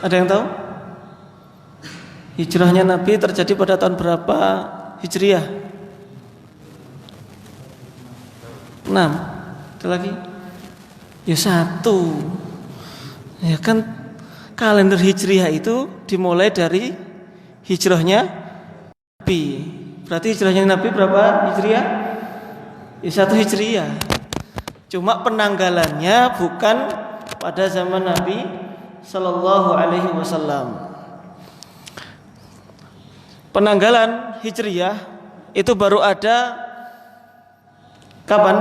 Ada yang tahu? Hijrahnya Nabi terjadi pada tahun berapa Hijriah? 6. Ada lagi? Ya 1. Ya kan kalender Hijriah itu dimulai dari hijrahnya Nabi. Berarti hijrahnya Nabi berapa Hijriah? Ya 1 Hijriah. Cuma penanggalannya bukan pada zaman Nabi Sallallahu Alaihi Wasallam. Penanggalan Hijriyah itu baru ada kapan?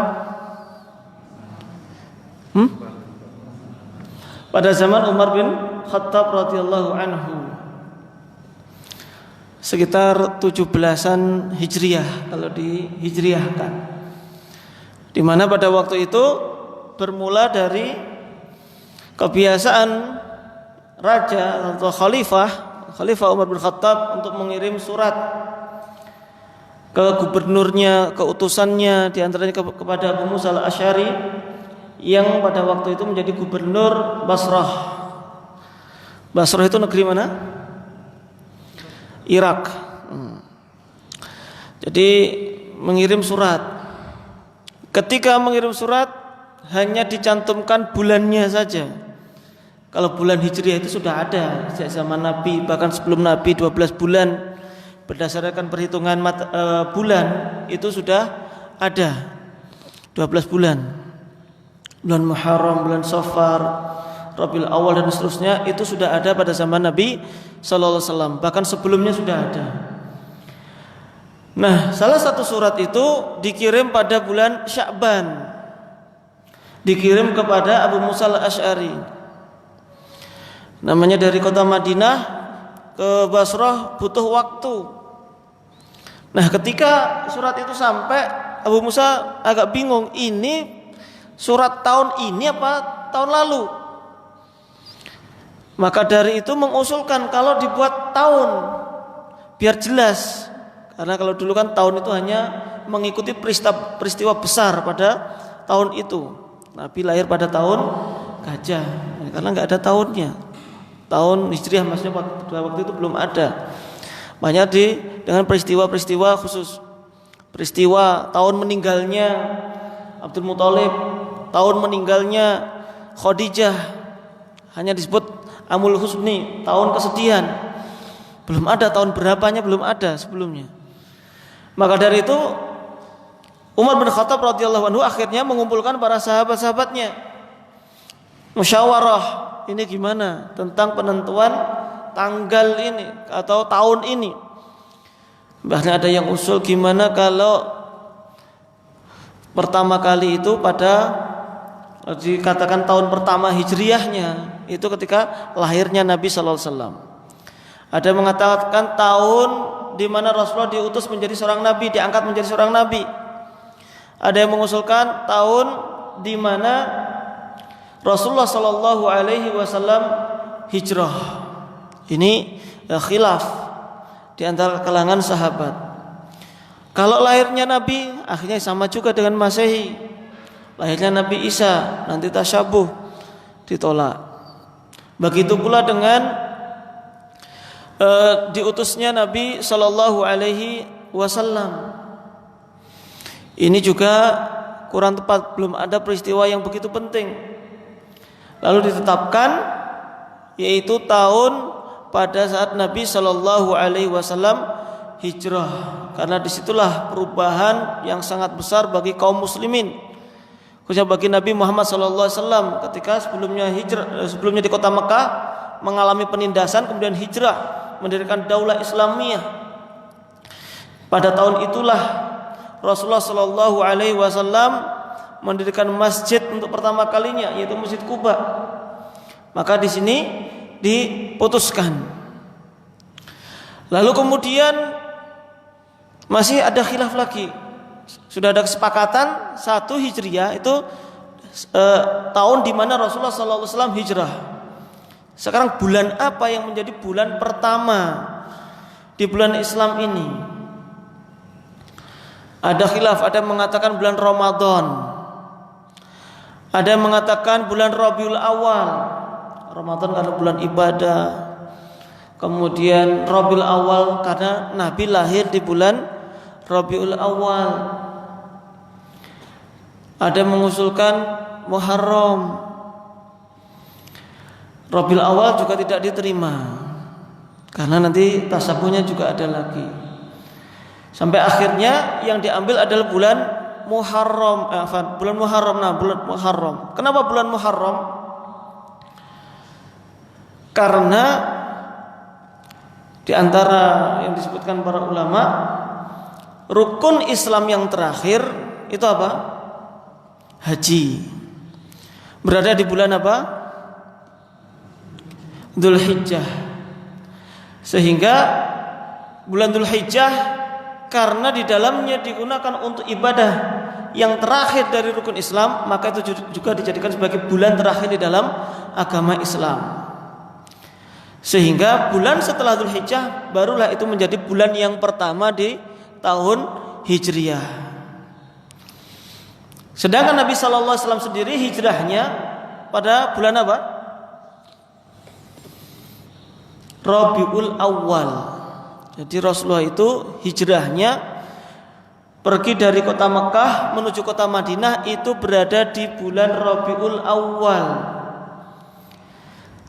Pada zaman Umar bin Khattab radhiyallahu anhu, sekitar 17-an Hijriyah kalau dihijriyahkan, di mana pada waktu itu bermula dari kebiasaan raja atau Khalifah Umar bin Khattab untuk mengirim surat ke gubernurnya, ke utusannya, diantaranya kepada Abu Musa al-Asy'ari yang pada waktu itu menjadi gubernur Basrah. Basrah itu negeri mana? Irak. Jadi mengirim surat. Ketika mengirim surat hanya dicantumkan bulannya saja. Kalau bulan Hijriah itu sudah ada sejak zaman Nabi, bahkan sebelum Nabi 12 bulan berdasarkan perhitungan bulan itu sudah ada 12 bulan. Bulan Muharram, bulan Safar, Rabiul Awal dan seterusnya itu sudah ada pada zaman Nabi sallallahu alaihi wasallam, bahkan sebelumnya sudah ada. Nah, salah satu surat itu dikirim pada bulan Sya'ban. Dikirim kepada Abu Musa al-Asy'ari. Namanya dari kota Madinah ke Basrah butuh waktu. Nah, ketika surat itu sampai, Abu Musa agak bingung, ini surat tahun ini apa tahun lalu? Maka dari itu mengusulkan kalau dibuat tahun biar jelas. Karena kalau dulu kan tahun itu hanya mengikuti peristiwa besar pada tahun itu. Nabi lahir pada tahun gajah, karena nggak ada tahunnya. Tahun Hijriah maksudnya pada waktu itu belum ada. Banyak dengan peristiwa-peristiwa khusus. Peristiwa tahun meninggalnya Abdul Muthalib, tahun meninggalnya Khadijah, hanya disebut Amul Husni, tahun kesedihan. Belum ada tahun berapanya, belum ada sebelumnya. Maka dari itu Umar bin Khattab radhiyallahu anhu akhirnya mengumpulkan para sahabat-sahabatnya. Musyawarah, ini gimana tentang penentuan tanggal ini atau tahun ini. Bahkan ada yang usul gimana kalau pertama kali itu pada dikatakan tahun pertama Hijriyahnya itu ketika lahirnya Nabi sallallahu alaihi wasallam. Ada yang mengatakan tahun di mana Rasulullah diutus menjadi seorang nabi, diangkat menjadi seorang nabi. Ada yang mengusulkan tahun di mana Rasulullah sallallahu alaihi wasallam hijrah. Ini khilaf di antara kalangan sahabat. Kalau lahirnya Nabi akhirnya sama juga dengan Masehi. Lahirnya Nabi Isa nanti tasyabuh, ditolak. Begitu pula dengan diutusnya Nabi sallallahu alaihi wasallam. Ini juga kurang tepat, belum ada peristiwa yang begitu penting. Lalu ditetapkan yaitu tahun pada saat Nabi Shallallahu Alaihi Wasallam hijrah, karena disitulah perubahan yang sangat besar bagi kaum muslimin, khususnya bagi Nabi Muhammad Shallallahu Alaihi Wasallam ketika sebelumnya di kota Mekah mengalami penindasan, kemudian hijrah mendirikan daulah Islamiyah. Pada tahun itulah Rasulullah Shallallahu Alaihi Wasallam mendirikan masjid untuk pertama kalinya, yaitu Masjid Quba. Maka di sini diputuskan. Lalu kemudian masih ada khilaf lagi. Sudah ada kesepakatan 1 Hijriah itu tahun di mana Rasulullah SAW hijrah. Sekarang bulan apa yang menjadi bulan pertama di bulan Islam ini? Ada khilaf, ada yang mengatakan bulan Ramadan, ada yang mengatakan bulan Rabiul Awal Ramadan karena bulan ibadah. Kemudian Rabiul Awal karena Nabi lahir di bulan Rabiul Awal. Ada yang mengusulkan Muharram. Rabiul Awal juga tidak diterima karena nanti tasabuhnya juga ada lagi. Sampai akhirnya yang diambil adalah bulan Muharram, bulan Muharram. Nah, bulan Muharram. Kenapa bulan Muharram? Karena di antara yang disebutkan para ulama, rukun Islam yang terakhir itu apa? Haji. Berada di bulan apa? Dzulhijjah. Sehingga bulan Dzulhijjah karena di dalamnya digunakan untuk ibadah yang terakhir dari rukun Islam, maka itu juga dijadikan sebagai bulan terakhir di dalam agama Islam. Sehingga bulan setelah Dzulhijjah barulah itu menjadi bulan yang pertama di tahun Hijriyah. Sedangkan Nabi sallallahu alaihi wasallam sendiri hijrahnya pada bulan apa? Rabiul Awal. Jadi Rasulullah itu hijrahnya pergi dari kota Mekah menuju kota Madinah itu berada di bulan Rabiul Awal.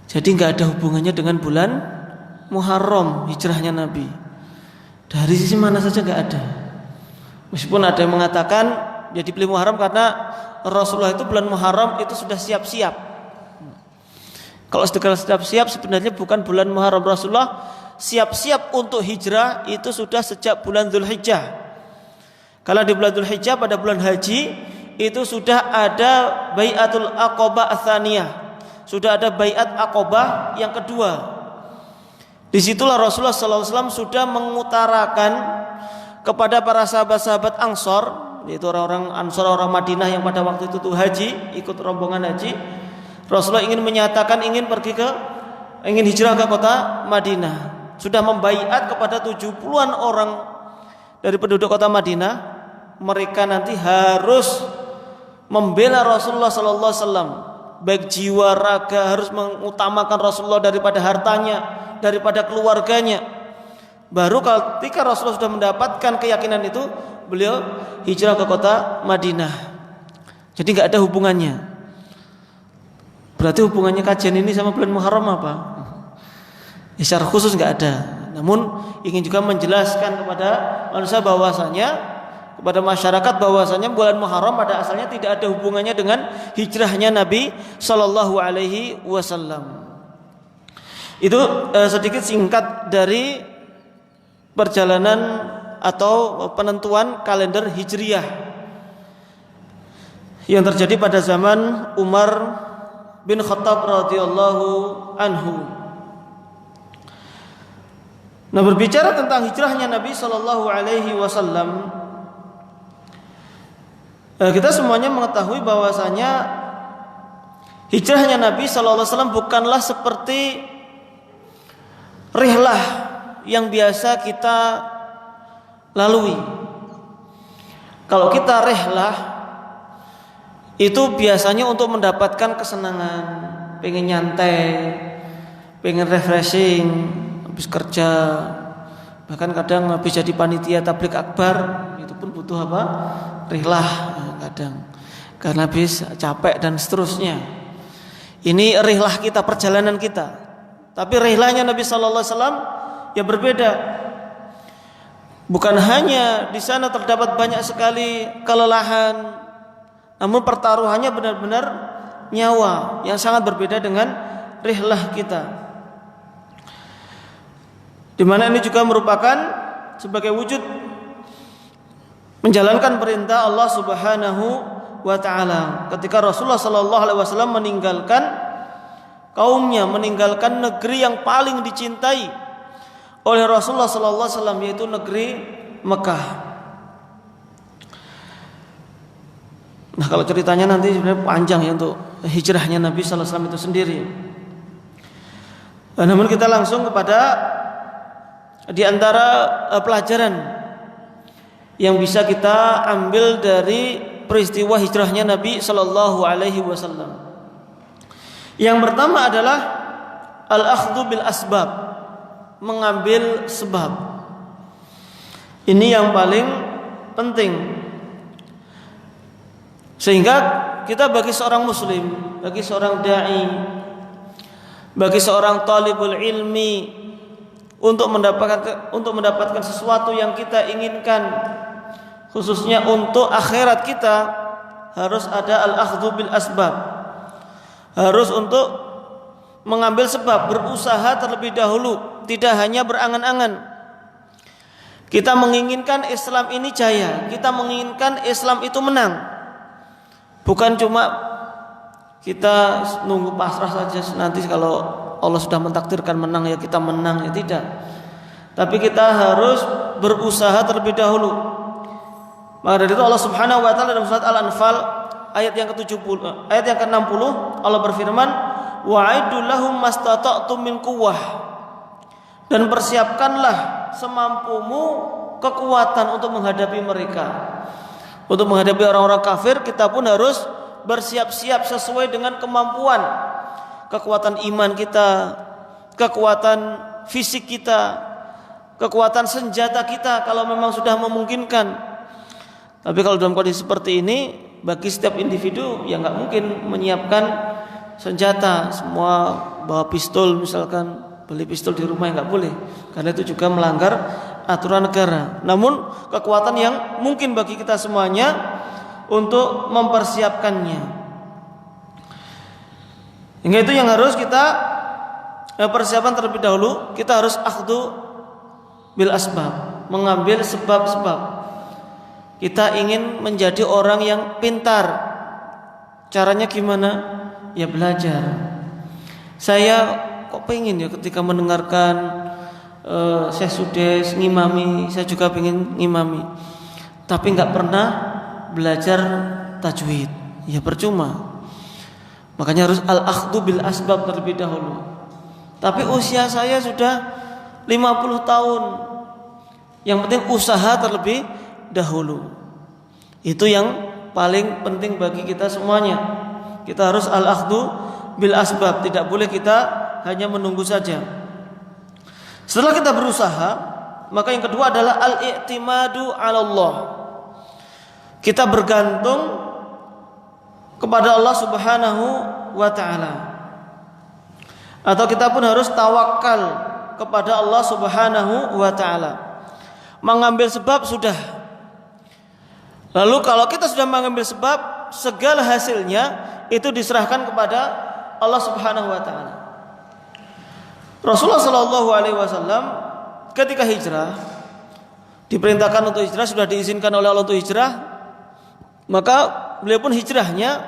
Jadi nggak ada hubungannya dengan bulan Muharram hijrahnya Nabi. Dari sisi mana saja nggak ada. Meskipun ada yang mengatakan jadi pilih Muharram karena Rasulullah itu bulan Muharram itu sudah siap-siap. Kalau sudah siap-siap sebenarnya bukan bulan Muharram. Rasulullah siap-siap untuk hijrah itu sudah sejak bulan Dzulhijjah. Kalau di bulan Dzulhijjah pada bulan haji itu sudah ada Bai'atul Aqabah Ats-Tsaniyah. Sudah ada Bai'at Aqabah yang kedua. Disitulah Rasulullah SAW sudah mengutarakan kepada para sahabat-sahabat Ansor, yaitu orang-orang Ansor, orang Madinah yang pada waktu itu tuh haji, ikut rombongan haji. Rasulullah ingin menyatakan ingin hijrah ke kota Madinah. Sudah membaiat kepada 70-an orang dari penduduk kota Madinah, mereka nanti harus membela Rasulullah sallallahu alaihi wasallam, baik jiwa raga, harus mengutamakan Rasulullah daripada hartanya, daripada keluarganya. Baru ketika Rasulullah sudah mendapatkan keyakinan itu, beliau hijrah ke kota Madinah. Jadi nggak ada hubungannya. Berarti hubungannya kajian ini sama bulan Muharram apa? Secara khusus nggak ada. Namun ingin juga menjelaskan kepada manusia bahwasanya, kepada masyarakat bahwasanya bulan Muharram pada asalnya tidak ada hubungannya dengan hijrahnya Nabi Shallallahu Alaihi Wasallam. Itu sedikit singkat dari perjalanan atau penentuan kalender Hijriyah yang terjadi pada zaman Umar bin Khattab radhiyallahu anhu. Nah, berbicara tentang hijrahnya Nabi Shallallahu Alaihi Wasallam, kita semuanya mengetahui bahwasanya hijrahnya Nabi Shallallahu Alaihi Wasallam bukanlah seperti rihlah yang biasa kita lalui. Kalau kita rihlah itu biasanya untuk mendapatkan kesenangan, pengen nyantai, pengen refreshing habis kerja, bahkan kadang habis jadi panitia tabligh akbar itu pun butuh apa? Rihlah kadang, karena habis capek dan seterusnya. Ini rihlah kita, perjalanan kita. Tapi rihlahnya Nabi Sallallahu Alaihi Wasallam ya berbeda. Bukan hanya di sana terdapat banyak sekali kelelahan, namun pertaruhannya benar-benar nyawa yang sangat berbeda dengan rihlah kita. Di mana ini juga merupakan sebagai wujud menjalankan perintah Allah Subhanahu wa taala. Ketika Rasulullah sallallahu alaihi wasallam meninggalkan kaumnya, meninggalkan negeri yang paling dicintai oleh Rasulullah sallallahu alaihi wasallam, yaitu negeri Mekah. Nah, kalau ceritanya nanti sebenarnya panjang ya untuk hijrahnya Nabi sallallahu alaihi wasallam itu sendiri. Namun kita langsung kepada di antara pelajaran yang bisa kita ambil dari peristiwa hijrahnya Nabi Sallallahu Alaihi Wasallam. Yang pertama adalah al-akhdhu bil asbab, mengambil sebab. Ini yang paling penting. Sehingga kita bagi seorang muslim, bagi seorang dai, bagi seorang talibul ilmi, untuk mendapatkan sesuatu yang kita inginkan, khususnya untuk akhirat kita, harus ada al-akhdhu bil asbab. Harus untuk mengambil sebab, berusaha terlebih dahulu, tidak hanya berangan-angan. Kita menginginkan Islam ini jaya, kita menginginkan Islam itu menang. Bukan cuma kita nunggu pasrah saja, nanti kalau Allah sudah mentakdirkan menang ya kita menang, ya tidak. Tapi kita harus berusaha terlebih dahulu. Maka dari itu Allah Subhanahu wa taala dalam surat Al-Anfal ayat yang ke-70, ayat yang ke-60, Allah berfirman, wa'iddu lahum mastata'tum min quwwah, dan persiapkanlah semampumu kekuatan untuk menghadapi mereka. Untuk menghadapi orang-orang kafir, kita pun harus bersiap-siap sesuai dengan kemampuan, kekuatan iman kita, kekuatan fisik kita, kekuatan senjata kita kalau memang sudah memungkinkan. Tapi kalau dalam kondisi seperti ini, bagi setiap individu yang nggak mungkin menyiapkan senjata, semua bawa pistol misalkan, beli pistol di rumah nggak boleh, karena itu juga melanggar aturan negara. Namun kekuatan yang mungkin bagi kita semuanya untuk mempersiapkannya. Hingga itu yang harus kita persiapan terlebih dahulu. Kita harus akhdhu bil asbab, mengambil sebab-sebab. Kita ingin menjadi orang yang pintar. Caranya gimana? Ya belajar. Saya kok pengen ya ketika mendengarkan Syekh Sudes ngimami, saya juga pengen ngimami, tapi nggak pernah belajar tajwid, ya percuma. Makanya harus al-akhdhu bil asbab terlebih dahulu. Tapi usia saya sudah 50 tahun. Yang penting usaha terlebih dahulu. Itu yang paling penting bagi kita semuanya. Kita harus al-akhdhu bil asbab, tidak boleh kita hanya menunggu saja. Setelah kita berusaha, maka yang kedua adalah al-i'timadu 'ala Allah. Kita bergantung kepada Allah Subhanahu wa taala. Atau kita pun harus tawakal kepada Allah Subhanahu wa taala. Mengambil sebab sudah. Lalu kalau kita sudah mengambil sebab, segala hasilnya itu diserahkan kepada Allah Subhanahu wa taala. Rasulullah Shallallahu Alaihi Wasallam ketika hijrah, diperintahkan untuk hijrah, sudah diizinkan oleh Allah untuk hijrah, maka beliau pun hijrahnya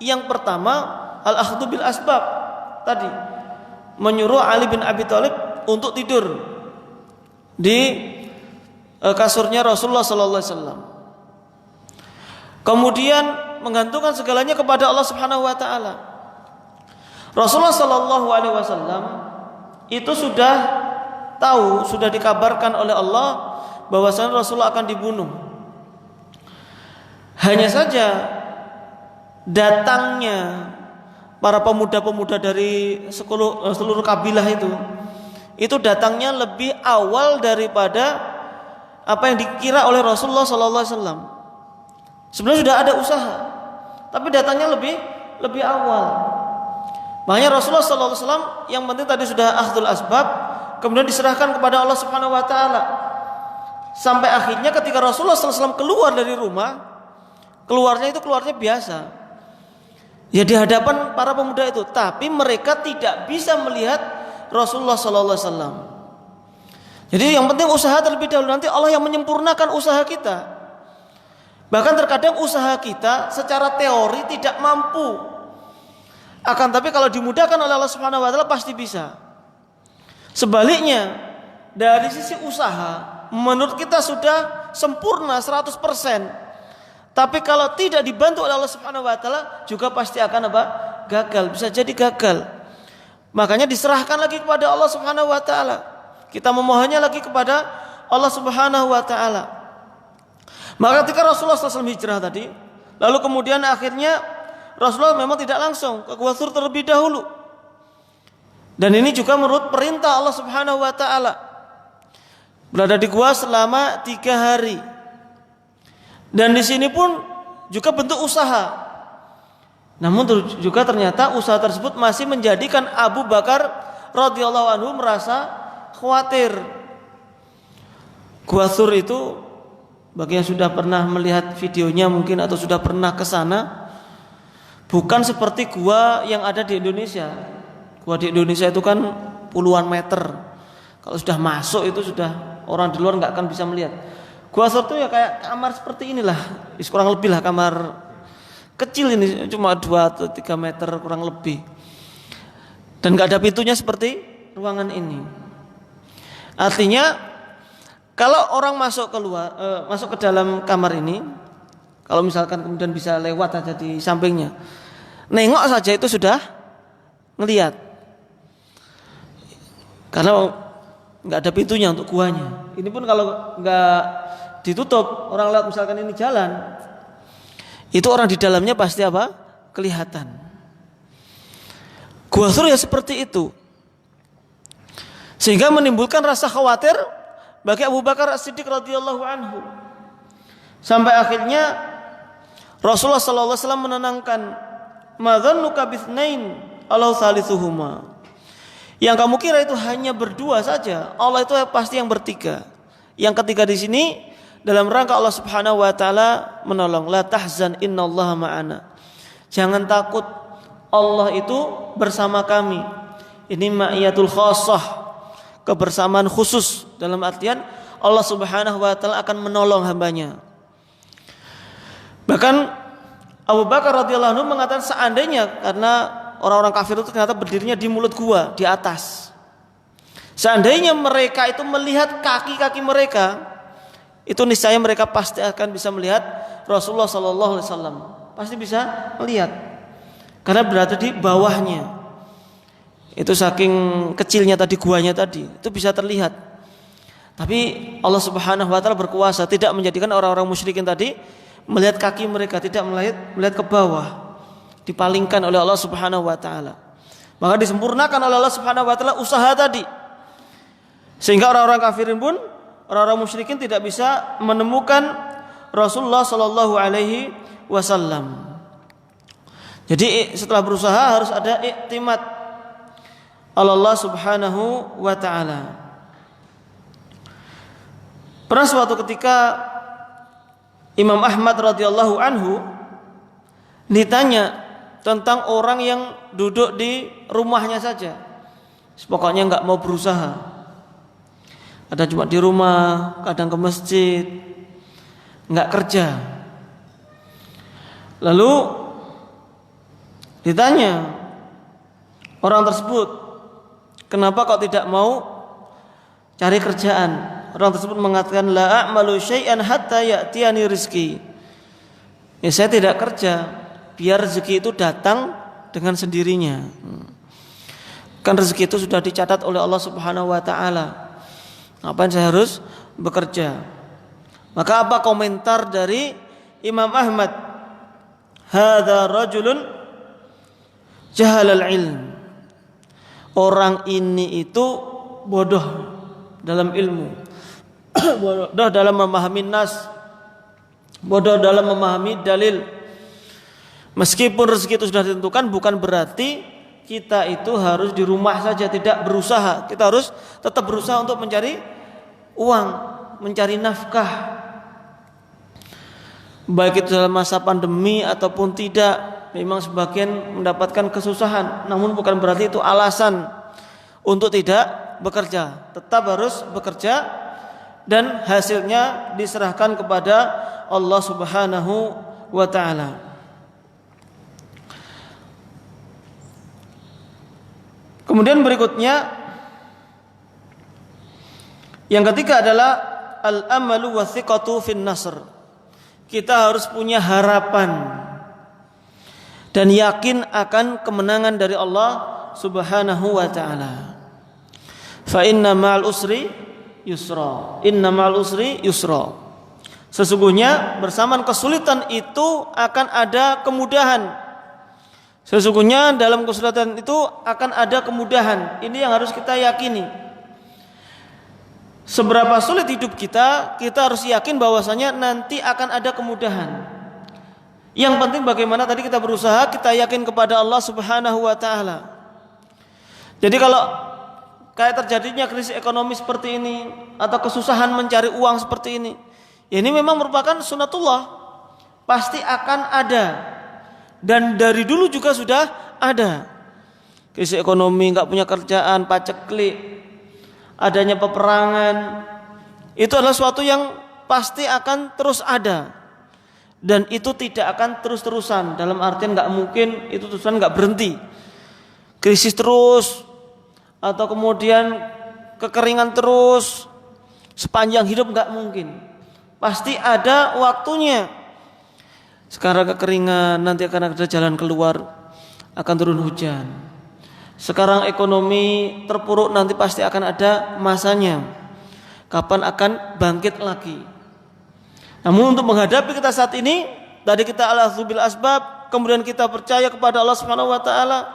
yang pertama al-akhdhu bil asbab tadi, menyuruh Ali bin Abi Thalib untuk tidur di kasurnya Rasulullah Shallallahu Alaihi Wasallam. Kemudian menggantungkan segalanya kepada Allah Subhanahu Wa Taala. Rasulullah Shallallahu Alaihi Wasallam itu sudah tahu, sudah dikabarkan oleh Allah bahwasanya Rasulullah akan dibunuh. Hanya saja datangnya para pemuda-pemuda dari seluruh kabilah itu datangnya lebih awal daripada apa yang dikira oleh Rasulullah SAW. Sebenarnya sudah ada usaha, tapi datangnya lebih awal. Makanya Rasulullah SAW yang penting tadi sudah akhdul asbab, kemudian diserahkan kepada Allah Subhanahu Wa Taala. Sampai akhirnya ketika Rasulullah SAW keluar dari rumah, keluarnya biasa. Ya di hadapan para pemuda itu, tapi mereka tidak bisa melihat Rasulullah SAW. Jadi yang penting usaha terlebih dahulu, nanti Allah yang menyempurnakan usaha kita. Bahkan terkadang usaha kita secara teori tidak mampu. Akan tapi kalau dimudahkan oleh Allah Subhanahu wa taala pasti bisa. Sebaliknya, dari sisi usaha menurut kita sudah sempurna 100%. Tapi kalau tidak dibantu oleh Allah Subhanahu wa taala juga pasti akan gagal, bisa jadi gagal. Makanya diserahkan lagi kepada Allah Subhanahu wa taala. Kita memohonnya lagi kepada Allah Subhanahu wa taala. Maka ketika Rasulullah SAW hijrah tadi, lalu kemudian akhirnya Rasulullah memang tidak langsung ke Gua Thur terlebih dahulu. Dan ini juga menurut perintah Allah Subhanahu wa taala. Berada di gua selama 3 hari. Dan di sini pun juga bentuk usaha. Namun juga ternyata usaha tersebut masih menjadikan Abu Bakar radhiyallahu anhu merasa khawatir. Gua Thur itu bagi yang sudah pernah melihat videonya mungkin atau sudah pernah ke sana, bukan seperti gua yang ada di Indonesia. Gua di Indonesia itu kan puluhan meter. Kalau sudah masuk itu sudah orang di luar nggak akan bisa melihat. Gua Thur itu ya kayak kamar seperti inilah, kurang lebih lah, kamar kecil ini, cuma 2 atau 3 meter kurang lebih. Dan nggak ada pintunya seperti ruangan ini. Artinya kalau orang masuk ke dalam kamar ini, kalau misalkan kemudian bisa lewat aja di sampingnya, nengok saja itu sudah ngelihat. Karena nggak ada pintunya untuk guanya. Ini pun kalau nggak ditutup, orang lewat misalkan ini jalan, itu orang di dalamnya pasti apa? Kelihatan. Gua Thur ya seperti itu. Sehingga menimbulkan rasa khawatir bagi Abu Bakar As-Siddiq radhiyallahu anhu. Sampai akhirnya Rasulullah sallallahu alaihi wasallam menenangkan, "Madzannuka bitsnain alau salisuhuma." Yang kamu kira itu hanya berdua saja, Allah itu pasti yang bertiga. Yang ketiga di sini dalam rangka Allah Subhanahu wa taala menolong. La tahzan innallaha ma'ana. Jangan takut, Allah itu bersama kami. Ini ma'iyatul khassah, kebersamaan khusus, dalam artian Allah Subhanahu wa taala akan menolong hambanya. Bahkan Abu Bakar radhiyallahu anhu mengatakan seandainya, karena orang-orang kafir itu ternyata berdirinya di mulut gua, di atas. Seandainya mereka itu melihat kaki-kaki mereka, itu niscaya mereka pasti akan bisa melihat Rasulullah sallallahu alaihi wasallam. Pasti bisa melihat. Karena berada di bawahnya. Itu saking kecilnya tadi guanya tadi, itu bisa terlihat. Tapi Allah Subhanahu wa taala berkuasa tidak menjadikan orang-orang musyrikin tadi melihat kaki mereka, tidak melihat ke bawah. Dipalingkan oleh Allah Subhanahu wa taala. Maka disempurnakan oleh Allah Subhanahu wa taala usaha tadi. Sehingga orang-orang kafirin pun, orang-orang musyrikin tidak bisa menemukan Rasulullah sallallahu alaihi wasallam. Jadi setelah berusaha harus ada iktimad Allah Subhanahu wa taala. Pernah suatu ketika Imam Ahmad radhiyallahu anhu ditanya tentang orang yang duduk di rumahnya saja, pokoknya nggak mau berusaha, ada cuma di rumah, kadang ke masjid, nggak kerja. Lalu ditanya orang tersebut, kenapa kok tidak mau cari kerjaan? Orang tersebut mengatakan, la a'malu syai'an hatta ya'tiyani rizki. Ya, saya tidak kerja biar rezeki itu datang dengan sendirinya. Kan rezeki itu sudah dicatat oleh Allah Subhanahu wa taala. Ngapain saya harus bekerja? Maka apa komentar dari Imam Ahmad? Hadza rajulun jahalal ilm. Orang ini itu bodoh dalam ilmu. Bodoh dalam memahami nas, bodoh dalam memahami dalil. Meskipun rezeki itu sudah ditentukan, bukan berarti kita itu harus di rumah saja tidak berusaha. Kita harus tetap berusaha untuk mencari uang, mencari nafkah, baik itu dalam masa pandemi ataupun tidak. Memang sebagian mendapatkan kesusahan, namun bukan berarti itu alasan untuk tidak bekerja. Tetap harus bekerja dan hasilnya diserahkan kepada Allah Subhanahu wa taala. Kemudian berikutnya yang ketiga adalah al-amalu wa thiqatu fin nasr. Kita harus punya harapan dan yakin akan kemenangan dari Allah Subhanahu wa taala. Fa inna ma'al usri yusra. Inna ma'al usri yusra. Sesungguhnya bersamaan kesulitan itu akan ada kemudahan. Sesungguhnya dalam kesulitan itu akan ada kemudahan. Ini yang harus kita yakini. Seberapa sulit hidup kita harus yakin bahwasanya nanti akan ada kemudahan. Yang penting bagaimana tadi kita berusaha, kita yakin kepada Allah Subhanahu wa taala. Jadi kalau kayak terjadinya krisis ekonomi seperti ini atau kesusahan mencari uang seperti ini, ya ini memang merupakan sunatullah. Pasti akan ada. Dan dari dulu juga sudah ada. Krisis ekonomi, nggak punya kerjaan, paceklik, adanya peperangan, itu adalah suatu yang pasti akan terus ada. Dan itu tidak akan terus-terusan. Dalam artian nggak mungkin itu terusan, nggak berhenti. Krisis terus, atau kemudian kekeringan terus sepanjang hidup, nggak mungkin. Pasti ada waktunya. Sekarang kekeringan, nanti akan ada jalan keluar, akan turun hujan. Sekarang ekonomi terpuruk, nanti pasti akan ada masanya. Kapan akan bangkit lagi? Namun untuk menghadapi kita saat ini, tadi kita al-akhdhu bil asbab, kemudian kita percaya kepada Allah Subhanahu wa taala,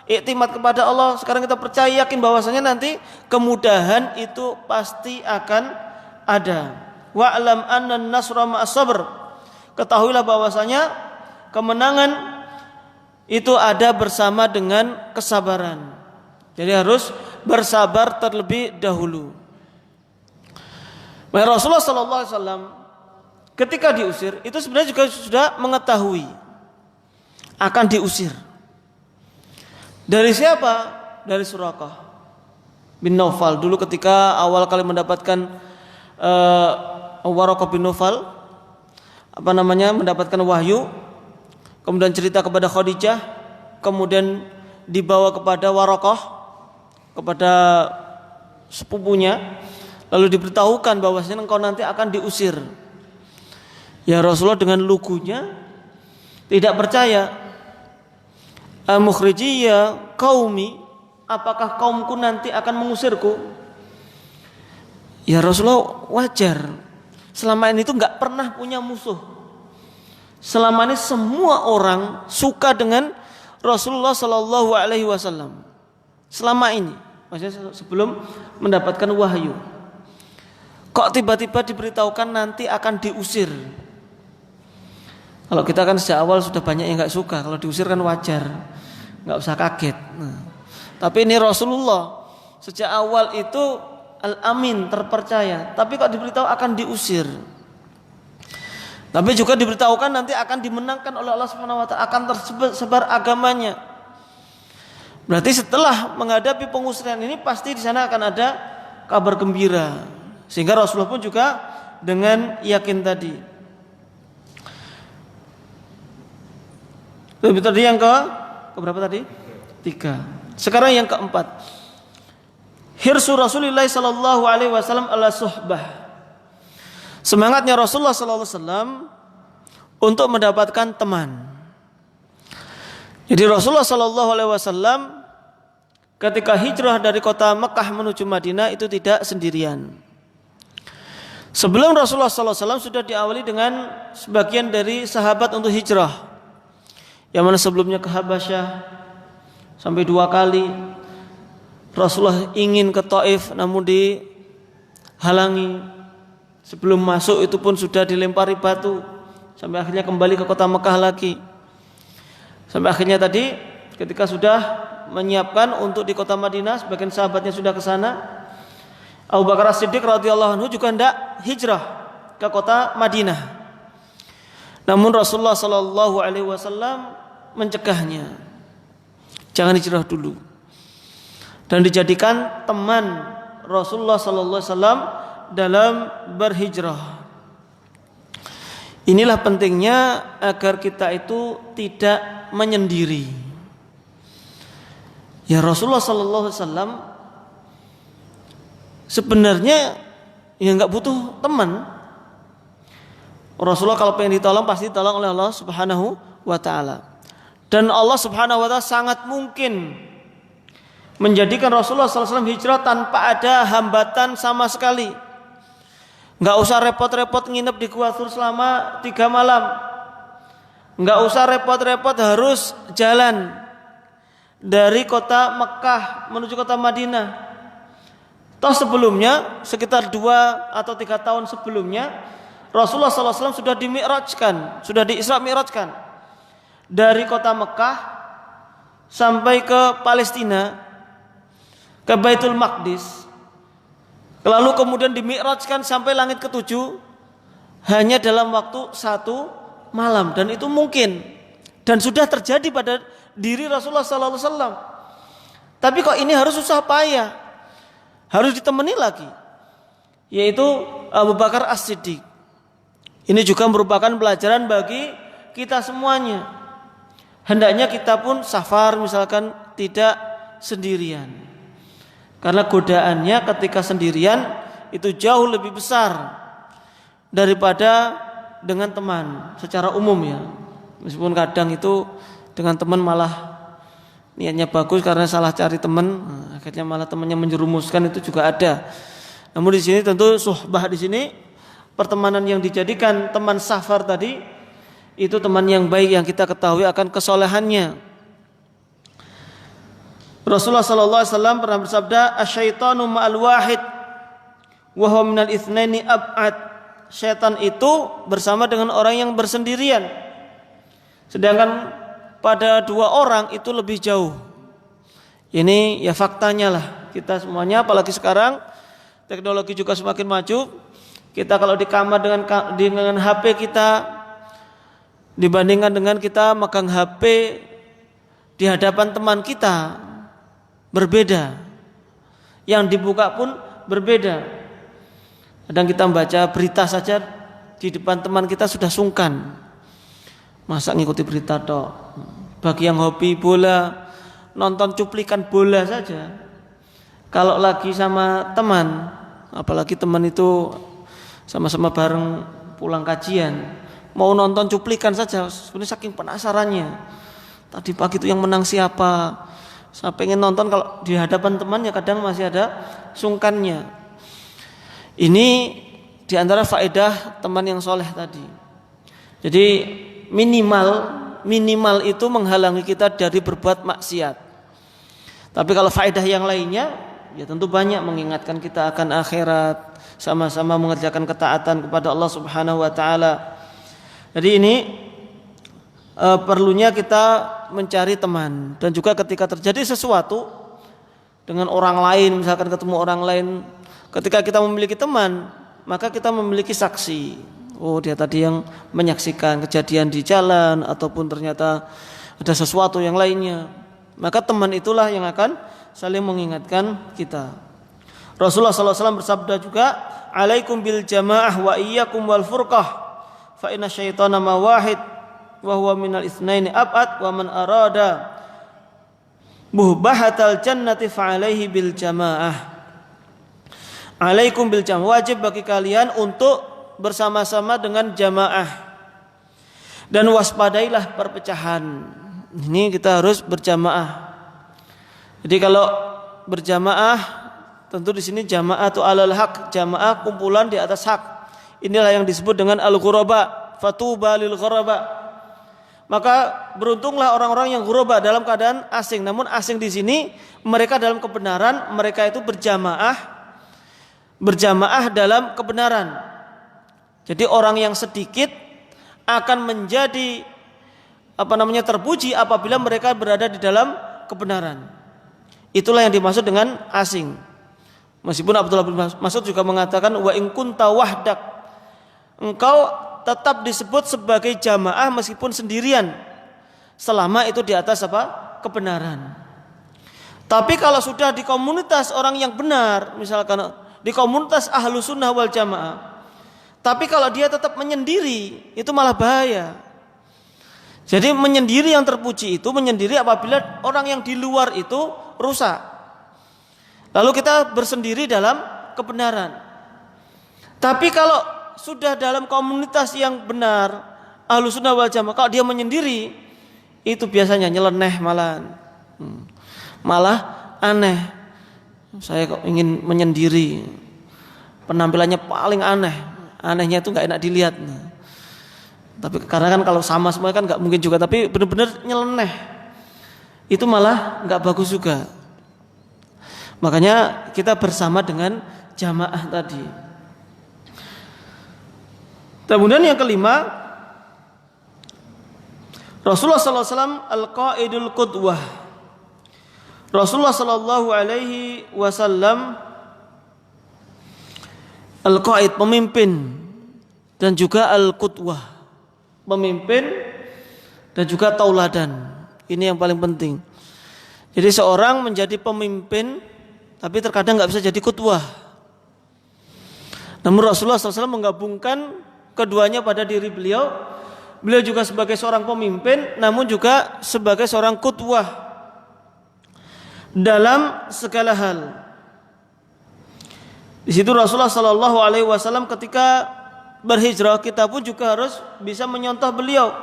iktimat kepada Allah. Sekarang kita percaya yakin bahwasanya nanti kemudahan itu pasti akan ada. Wa'lam anna an-nasra ma'as sabr. Ketahuilah bahwasanya kemenangan itu ada bersama dengan kesabaran. Jadi harus bersabar terlebih dahulu. Rasulullah sallallahu alaihi wasallam ketika diusir itu sebenarnya juga sudah mengetahui akan diusir. Dari siapa? Dari Suraqah bin Naufal. Dulu ketika awal kali mendapatkan Waraqah bin Naufal mendapatkan wahyu, kemudian cerita kepada Khadijah, kemudian dibawa kepada Waraqah, kepada sepupunya, lalu diberitahukan bahwasanya engkau nanti akan diusir. Ya Rasulullah dengan lugunya tidak percaya. Mukhrijiyya qaumi, apakah kaumku nanti akan mengusirku? Ya Rasulullah, wajar. Selama ini itu nggak pernah punya musuh. Selama ini semua orang suka dengan Rasulullah Sallallahu Alaihi Wasallam. Selama ini, maksudnya sebelum mendapatkan wahyu. Kok tiba-tiba diberitahukan nanti akan diusir? Kalau kita kan sejak awal sudah banyak yang nggak suka. Kalau diusir kan wajar, nggak usah kaget. Tapi ini Rasulullah sejak awal itu Al-Amin, terpercaya. Tapi kok diberitahu akan diusir. Tapi juga diberitahukan nanti akan dimenangkan oleh Allah Subhanahu wa taala, akan tersebar agamanya. Berarti setelah menghadapi pengusiran ini pasti di sana akan ada kabar gembira. Sehingga Rasulullah pun juga dengan yakin tadi. Lebih tadi yang ke berapa tadi? 3. Sekarang yang keempat. Hirsu Rasulullah sallallahu alaihi wasallam ala suhbah. Semangatnya Rasulullah sallallahu alaihi wasallam untuk mendapatkan teman. Jadi Rasulullah sallallahu alaihi wasallam ketika hijrah dari kota Mekah menuju Madinah itu tidak sendirian. Sebelum Rasulullah sallallahu alaihi wasallam sudah diawali dengan sebagian dari sahabat untuk hijrah. Yang mana sebelumnya ke Habasyah sampai 2 kali. Rasulullah ingin ke Taif namun dihalangi. Sebelum masuk itu pun sudah dilempari batu. Sampai akhirnya kembali ke kota Mekah lagi. Sampai akhirnya tadi ketika sudah menyiapkan untuk di kota Madinah, sebagian sahabatnya sudah ke sana. Abu Bakar As-Siddiq radhiyallahu anhu juga hendak hijrah ke kota Madinah. Namun Rasulullah sallallahu alaihi wasallam mencegahnya. Jangan hijrah dulu. Dan dijadikan teman Rasulullah sallallahu alaihi wasallam dalam berhijrah. Inilah pentingnya agar kita itu tidak menyendiri. Ya Rasulullah sallallahu alaihi wasallam sebenarnya ya enggak butuh teman. Rasulullah kalau pengen ditolong pasti ditolong oleh Allah Subhanahu wa taala. Dan Allah Subhanahu wa taala sangat mungkin menjadikan Rasulullah SAW hijrah tanpa ada hambatan sama sekali. Nggak usah repot-repot nginep di Gua Thur selama 3 malam. Nggak usah repot-repot harus jalan dari kota Mekah menuju kota Madinah. Toh sebelumnya sekitar 2 atau 3 tahun sebelumnya Rasulullah SAW sudah dimi'rajkan, sudah diisra mi'rajkan dari kota Mekah sampai ke Palestina, ke Baitul Maqdis. Lalu kemudian dimi'rajkan sampai langit ke-7 hanya dalam waktu 1 malam, dan itu mungkin dan sudah terjadi pada diri Rasulullah SAW. Tapi kok ini harus susah payah, harus ditemani lagi, yaitu Abu Bakar As-Siddiq. Ini juga merupakan pelajaran bagi kita semuanya. Hendaknya kita pun safar misalkan tidak sendirian, karena godaannya ketika sendirian itu jauh lebih besar daripada dengan teman secara umum ya. Meskipun kadang itu dengan teman malah niatnya bagus karena salah cari teman, akhirnya malah temannya menjerumuskan, itu juga ada. Namun di sini tentu suhbah di sini, pertemanan yang dijadikan teman safar tadi itu teman yang baik yang kita ketahui akan kesolehannya. Rasulullah SAW pernah bersabda, "Asyaitanu ma'al wahid wa huwa minal itsnaini ab'ad." Syaitan itu bersama dengan orang yang bersendirian, sedangkan pada 2 orang itu lebih jauh. Ini ya faktanya lah, kita semuanya apalagi sekarang teknologi juga semakin maju. Kita kalau di kamar dengan HP kita dibandingkan dengan kita megang HP di hadapan teman kita berbeda. Yang dibuka pun berbeda. Kadang kita membaca berita saja di depan teman kita sudah sungkan. Masa ngikuti berita toh? Bagi yang hobi bola, nonton cuplikan bola saja. Kalau lagi sama teman, apalagi teman itu sama-sama bareng pulang kajian, mau nonton cuplikan saja, sebenarnya saking penasarannya. Tadi pagi itu yang menang siapa? Saya pengen nonton, kalau di hadapan temannya kadang masih ada sungkannya. Ini diantara faedah teman yang soleh tadi. Jadi minimal itu menghalangi kita dari berbuat maksiat. Tapi kalau faedah yang lainnya, ya tentu banyak, mengingatkan kita akan akhirat, sama-sama mengerjakan ketaatan kepada Allah Subhanahu wa taala. Jadi ini perlunya kita mencari teman, dan juga ketika terjadi sesuatu dengan orang lain, misalkan ketemu orang lain, ketika kita memiliki teman, maka kita memiliki saksi. Oh, dia tadi yang menyaksikan kejadian di jalan, ataupun ternyata ada sesuatu yang lainnya. Maka teman itulah yang akan saling mengingatkan kita. Rasulullah SAW bersabda juga, "Alaikum bil jamaah wa iyyakum wal furqah, fa inna syaitana ma wahid wa huwa minal itsnaini ab'ad wa man arada muhbahatal jannati fa alaihi bil jamaah." Alaikum bil jamaah, wajib bagi kalian untuk bersama-sama dengan jamaah, dan waspadailah perpecahan. Ini kita harus berjamaah. Jadi kalau berjamaah, tentu di sini jamaah tu alal haq, jamaah kumpulan di atas hak. Inilah yang disebut dengan al-ghuraba, fatuba lil ghuraba. Maka beruntunglah orang-orang yang ghuraba, dalam keadaan asing. Namun asing di sini mereka dalam kebenaran, mereka itu berjamaah dalam kebenaran. Jadi orang yang sedikit akan menjadi terpuji apabila mereka berada di dalam kebenaran. Itulah yang dimaksud dengan asing. Meskipun Abdullah bin Mas'ud juga mengatakan, wa in kunta wahdak, engkau tetap disebut sebagai jamaah meskipun sendirian, selama itu di atas kebenaran. Tapi kalau sudah di komunitas orang yang benar, misalkan di komunitas ahlu sunnah wal jamaah, tapi kalau dia tetap menyendiri, itu malah bahaya. Jadi menyendiri yang terpuji itu menyendiri apabila orang yang di luar itu rusak, lalu kita bersendiri dalam kebenaran. Tapi kalau sudah dalam komunitas yang benar, ahlu sunnah wal jamaah, kalau dia menyendiri, itu biasanya nyeleneh, malah aneh. Saya kok ingin Tapi karena kan kalau sama semua kan nggak mungkin juga. Tapi benar-benar nyeleneh, itu malah nggak bagus juga. Makanya kita bersama dengan jamaah tadi. Kemudian yang kelima, Rasulullah sallallahu alaihi wasallam al-qaidul qudwah. Rasulullah sallallahu alaihi wasallam al-qaid, pemimpin, dan juga al-qudwah, pemimpin dan juga tauladan. Ini yang paling penting. Jadi seorang menjadi pemimpin tapi terkadang nggak bisa jadi qudwah. Namun Rasulullah SAW menggabungkan keduanya pada diri beliau. Beliau juga sebagai seorang pemimpin, namun juga sebagai seorang qudwah dalam segala hal. Di situ Rasulullah SAW ketika berhijrah, kita pun juga harus bisa menyontoh beliau.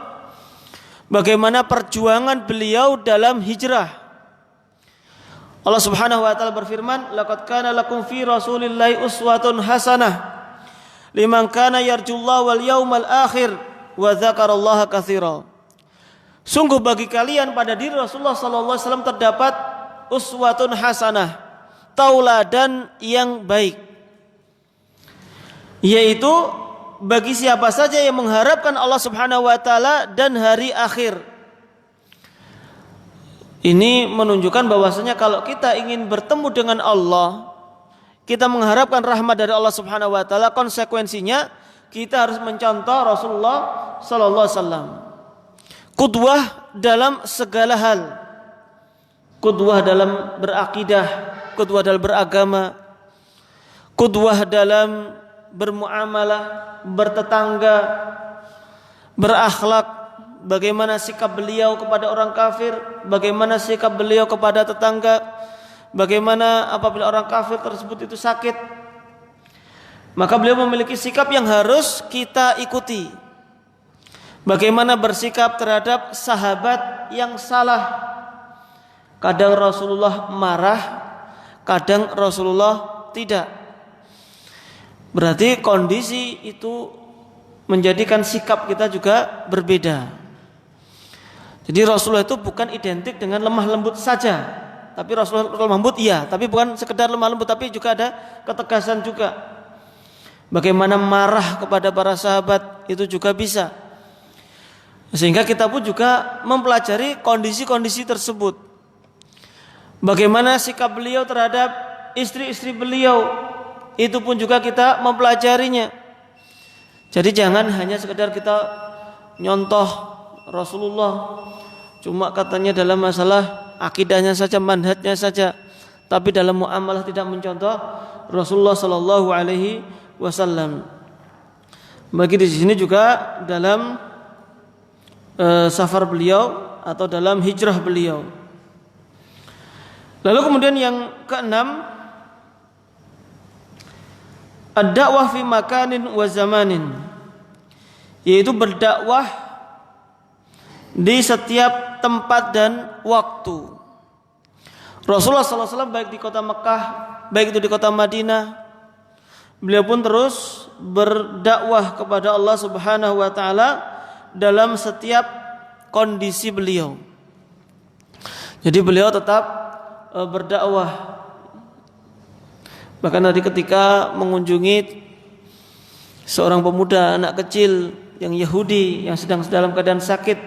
Bagaimana perjuangan beliau dalam hijrah. Allah Subhanahu wa taala berfirman, "Laqad kana lakum fi Rasulillahi uswatun hasanah liman kana yarjullaha wal yaumal akhir wa dzakarallaha katsira." Sungguh bagi kalian pada diri Rasulullah sallallahu alaihi wasallam terdapat uswatun hasanah, tauladan yang baik. Yaitu bagi siapa saja yang mengharapkan Allah Subhanahu wa taala dan hari akhir. Ini menunjukkan bahwasanya kalau kita ingin bertemu dengan Allah, kita mengharapkan rahmat dari Allah Subhanahu wa taala, konsekuensinya kita harus mencontoh Rasulullah sallallahu alaihi wasallam. Qudwah dalam segala hal. Qudwah dalam berakidah, qudwah dalam beragama, qudwah dalam bermuamalah, bertetangga, berakhlak. Bagaimana sikap beliau kepada orang kafir, bagaimana sikap beliau kepada tetangga, bagaimana apabila orang kafir tersebut itu sakit, maka beliau memiliki sikap yang harus kita ikuti. Bagaimana bersikap terhadap sahabat yang salah. Kadang Rasulullah marah, kadang Rasulullah tidak. Berarti kondisi itu menjadikan sikap kita juga berbeda. Jadi Rasulullah itu bukan identik dengan lemah lembut saja. Tapi Rasulullah lemah lembut iya, tapi bukan sekedar lemah lembut, tapi juga ada ketegasan juga. Bagaimana marah kepada para sahabat itu juga bisa. Sehingga kita pun juga mempelajari kondisi-kondisi tersebut. Bagaimana sikap beliau terhadap istri-istri beliau, itu pun juga kita mempelajarinya. Jadi jangan hanya sekedar kita nyontoh Rasulullah, cuma katanya dalam masalah akidahnya saja, manhajnya saja, tapi dalam muamalah tidak mencontoh Rasulullah sallallahu alaihi wasallam. Bagi di sini juga dalam safar beliau atau dalam hijrah beliau. Lalu kemudian yang keenam, ad-da'wah fi makanin wa zamanin, yaitu berdakwah di setiap tempat dan waktu. Rasulullah SAW baik di kota Mekah, baik itu di kota Madinah, beliau pun terus berdakwah kepada Allah Subhanahu wa taala dalam setiap kondisi beliau. Jadi beliau tetap berdakwah. Bahkan tadi ketika mengunjungi seorang pemuda, anak kecil yang Yahudi yang sedang dalam keadaan sakit,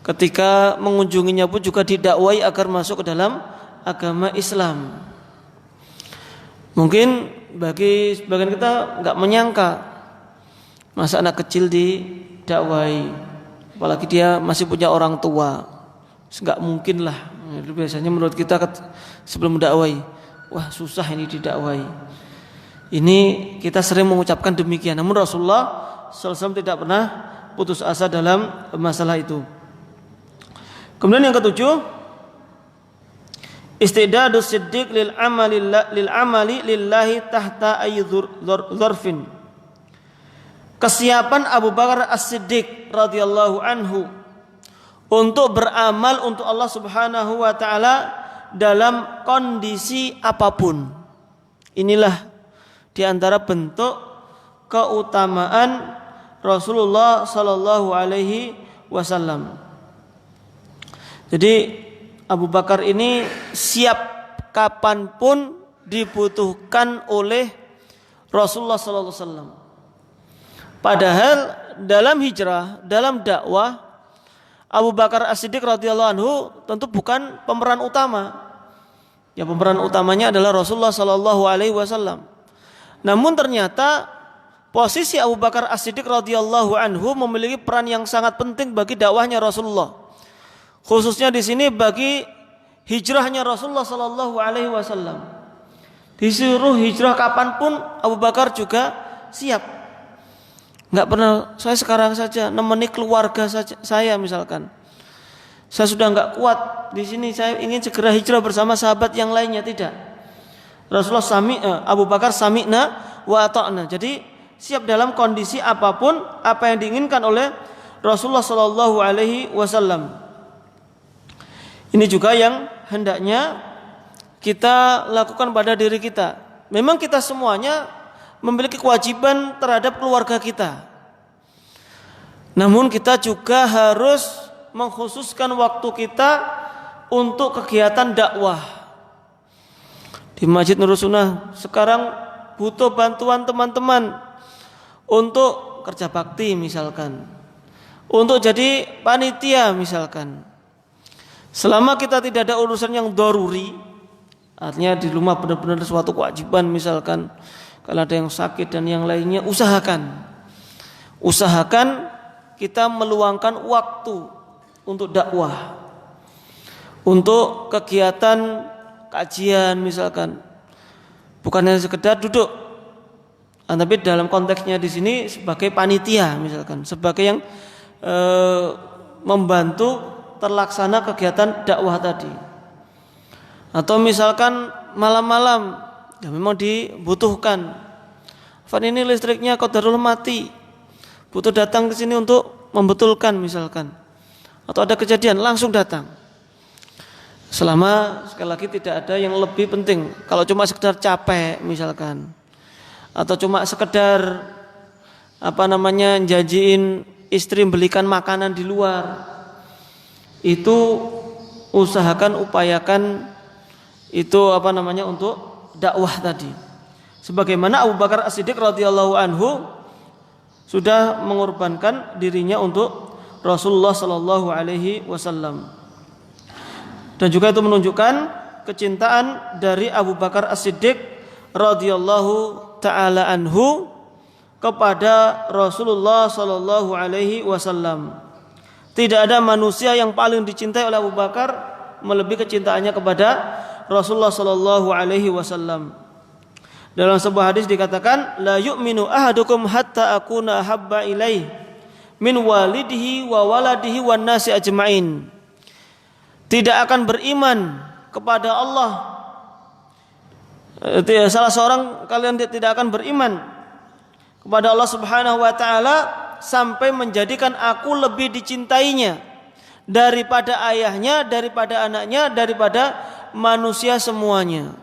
ketika mengunjunginya pun juga didakwai agar masuk ke dalam agama Islam. Mungkin bagi sebagian kita nggak menyangka masa anak kecil didakwai, apalagi dia masih punya orang tua, nggak mungkin lah. Biasanya menurut kita sebelum mendakwai, wah susah ini didakwai. Ini kita sering mengucapkan demikian. Namun Rasulullah SAW tidak pernah putus asa dalam masalah itu. Kemudian yang ketujuh, istidadus siddiq lil amali lillahi tahta ayyi dzarfin. Kesiapan Abu Bakar As-Siddiq radhiyallahu anhu untuk beramal untuk Allah Subhanahu wa taala dalam kondisi apapun. Inilah di antara bentuk keutamaan Rasulullah sallallahu alaihi wasallam. Jadi Abu Bakar ini siap kapanpun dibutuhkan oleh Rasulullah sallallahu alaihi wasallam. Padahal dalam hijrah, dalam dakwah, Abu Bakar As-Siddiq radhiyallahu anhu tentu bukan pemeran utama. Ya, pemeran utamanya adalah Rasulullah sallallahu alaihi wasallam. Namun ternyata posisi Abu Bakar As-Siddiq radhiyallahu anhu memiliki peran yang sangat penting bagi dakwahnya Rasulullah. Khususnya di sini bagi hijrahnya Rasulullah sallallahu alaihi wasallam. Disuruh hijrah kapanpun Abu Bakar juga siap. Enggak pernah saya sekarang saja nemeni keluarga saya misalkan. Saya sudah enggak kuat di sini, saya ingin segera hijrah bersama sahabat yang lainnya, tidak. Rasulullah Abu Bakar sami'na wa ata'na. Jadi siap dalam kondisi apapun apa yang diinginkan oleh Rasulullah sallallahu alaihi wasallam. Ini juga yang hendaknya kita lakukan pada diri kita. Memang kita semuanya memiliki kewajiban terhadap keluarga kita. Namun kita juga harus mengkhususkan waktu kita untuk kegiatan dakwah. Di Masjid Nurul Sunnah sekarang butuh bantuan teman-teman untuk kerja bakti misalkan, untuk jadi panitia misalkan. Selama kita tidak ada urusan yang daruri, artinya di rumah benar-benar suatu kewajiban misalkan, kalau ada yang sakit dan yang lainnya, usahakan kita meluangkan waktu untuk dakwah, untuk kegiatan kajian misalkan, bukan hanya sekedar duduk, tapi dalam konteksnya di sini sebagai panitia misalkan, sebagai yang membantu terlaksana kegiatan dakwah tadi. Atau misalkan malam-malam, ya memang dibutuhkan. Fan ini listriknya qadarul mati, butuh datang ke sini untuk membetulkan misalkan. Atau ada kejadian langsung datang. Selama sekali lagi tidak ada yang lebih penting. Kalau cuma sekedar capek misalkan, atau cuma sekedar janjiin istri belikan makanan di luar, itu upayakan itu untuk dakwah tadi. Sebagaimana Abu Bakar As-Siddiq radhiyallahu anhu sudah mengorbankan dirinya untuk Rasulullah sallallahu alaihi wasallam. Dan juga itu menunjukkan kecintaan dari Abu Bakar As-Siddiq radhiyallahu taala anhu kepada Rasulullah sallallahu alaihi wasallam. Tidak ada manusia yang paling dicintai oleh Abu Bakar melebihi kecintaannya kepada Rasulullah sallallahu alaihi wasallam. Dalam sebuah hadis dikatakan, la yu'minu ahadukum hatta akuna habba ilaih min walidihi wa waladihi wan nasi ajmain. Tidak akan beriman kepada Allah, salah seorang kalian tidak akan beriman kepada Allah Subhanahu wa taala sampai menjadikan aku lebih dicintainya daripada ayahnya, daripada anaknya, daripada manusia semuanya.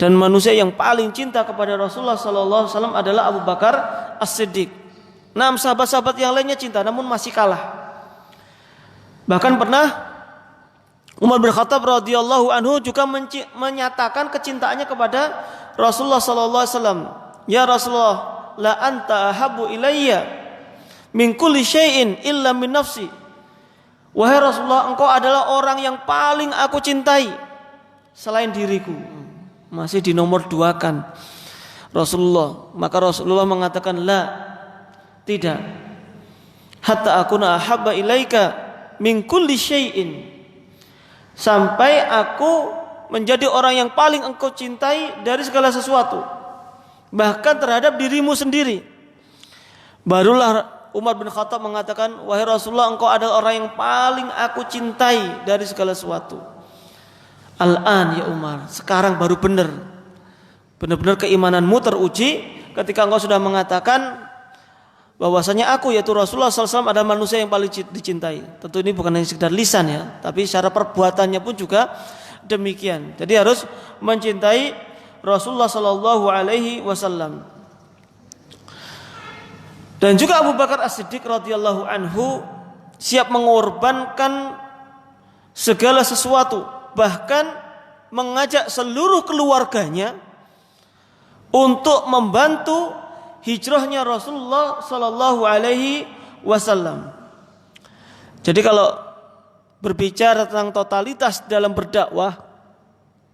Dan manusia yang paling cinta kepada Rasulullah sallallahu alaihi wasallam adalah Abu Bakar As-Siddiq. 6 sahabat-sahabat yang lainnya cinta namun masih kalah. Bahkan pernah Umar bin Khattab radhiyallahu anhu juga menyatakan kecintaannya kepada Rasulullah sallallahu alaihi wasallam. Ya Rasulullah, la anta ahabbu ilayya min kulli syai'in illa min nafsi. Wahai Rasulullah, engkau adalah orang yang paling aku cintai selain diriku. Masih di nomor 2 kan Rasulullah. Maka Rasulullah mengatakan, la, tidak, hatta akuna ahabba ilaika min kulli syai'in, sampai aku menjadi orang yang paling engkau cintai dari segala sesuatu, bahkan terhadap dirimu sendiri. Barulah Umar bin Khattab mengatakan, wahai Rasulullah, engkau adalah orang yang paling aku cintai dari segala sesuatu. Al-an ya Umar, sekarang baru benar-benar keimananmu teruji ketika engkau sudah mengatakan bahwasanya aku, yaitu Rasulullah SAW, adalah manusia yang paling dicintai. Tentu ini bukan hanya sekedar lisan ya, tapi secara perbuatannya pun juga demikian. Jadi harus mencintai Rasulullah SAW. Dan juga Abu Bakar As-Siddiq radhiyallahu anhu siap mengorbankan segala sesuatu, bahkan mengajak seluruh keluarganya untuk membantu hijrahnya Rasulullah sallallahu alaihi wasallam. Jadi kalau berbicara tentang totalitas dalam berdakwah,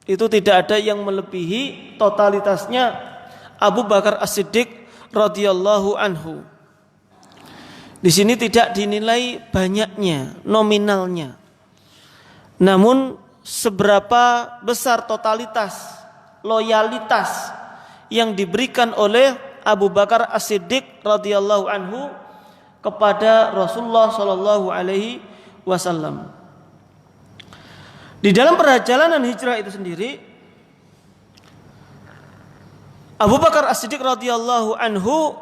itu tidak ada yang melebihi totalitasnya Abu Bakar As-Siddiq radhiyallahu anhu. Di sini tidak dinilai banyaknya, nominalnya, namun seberapa besar totalitas, loyalitas yang diberikan oleh Abu Bakar As-Siddiq radhiyallahu anhu kepada Rasulullah sallallahu alaihi wasallam. Di dalam perjalanan hijrah itu sendiri, Abu Bakar As-Siddiq radhiyallahu anhu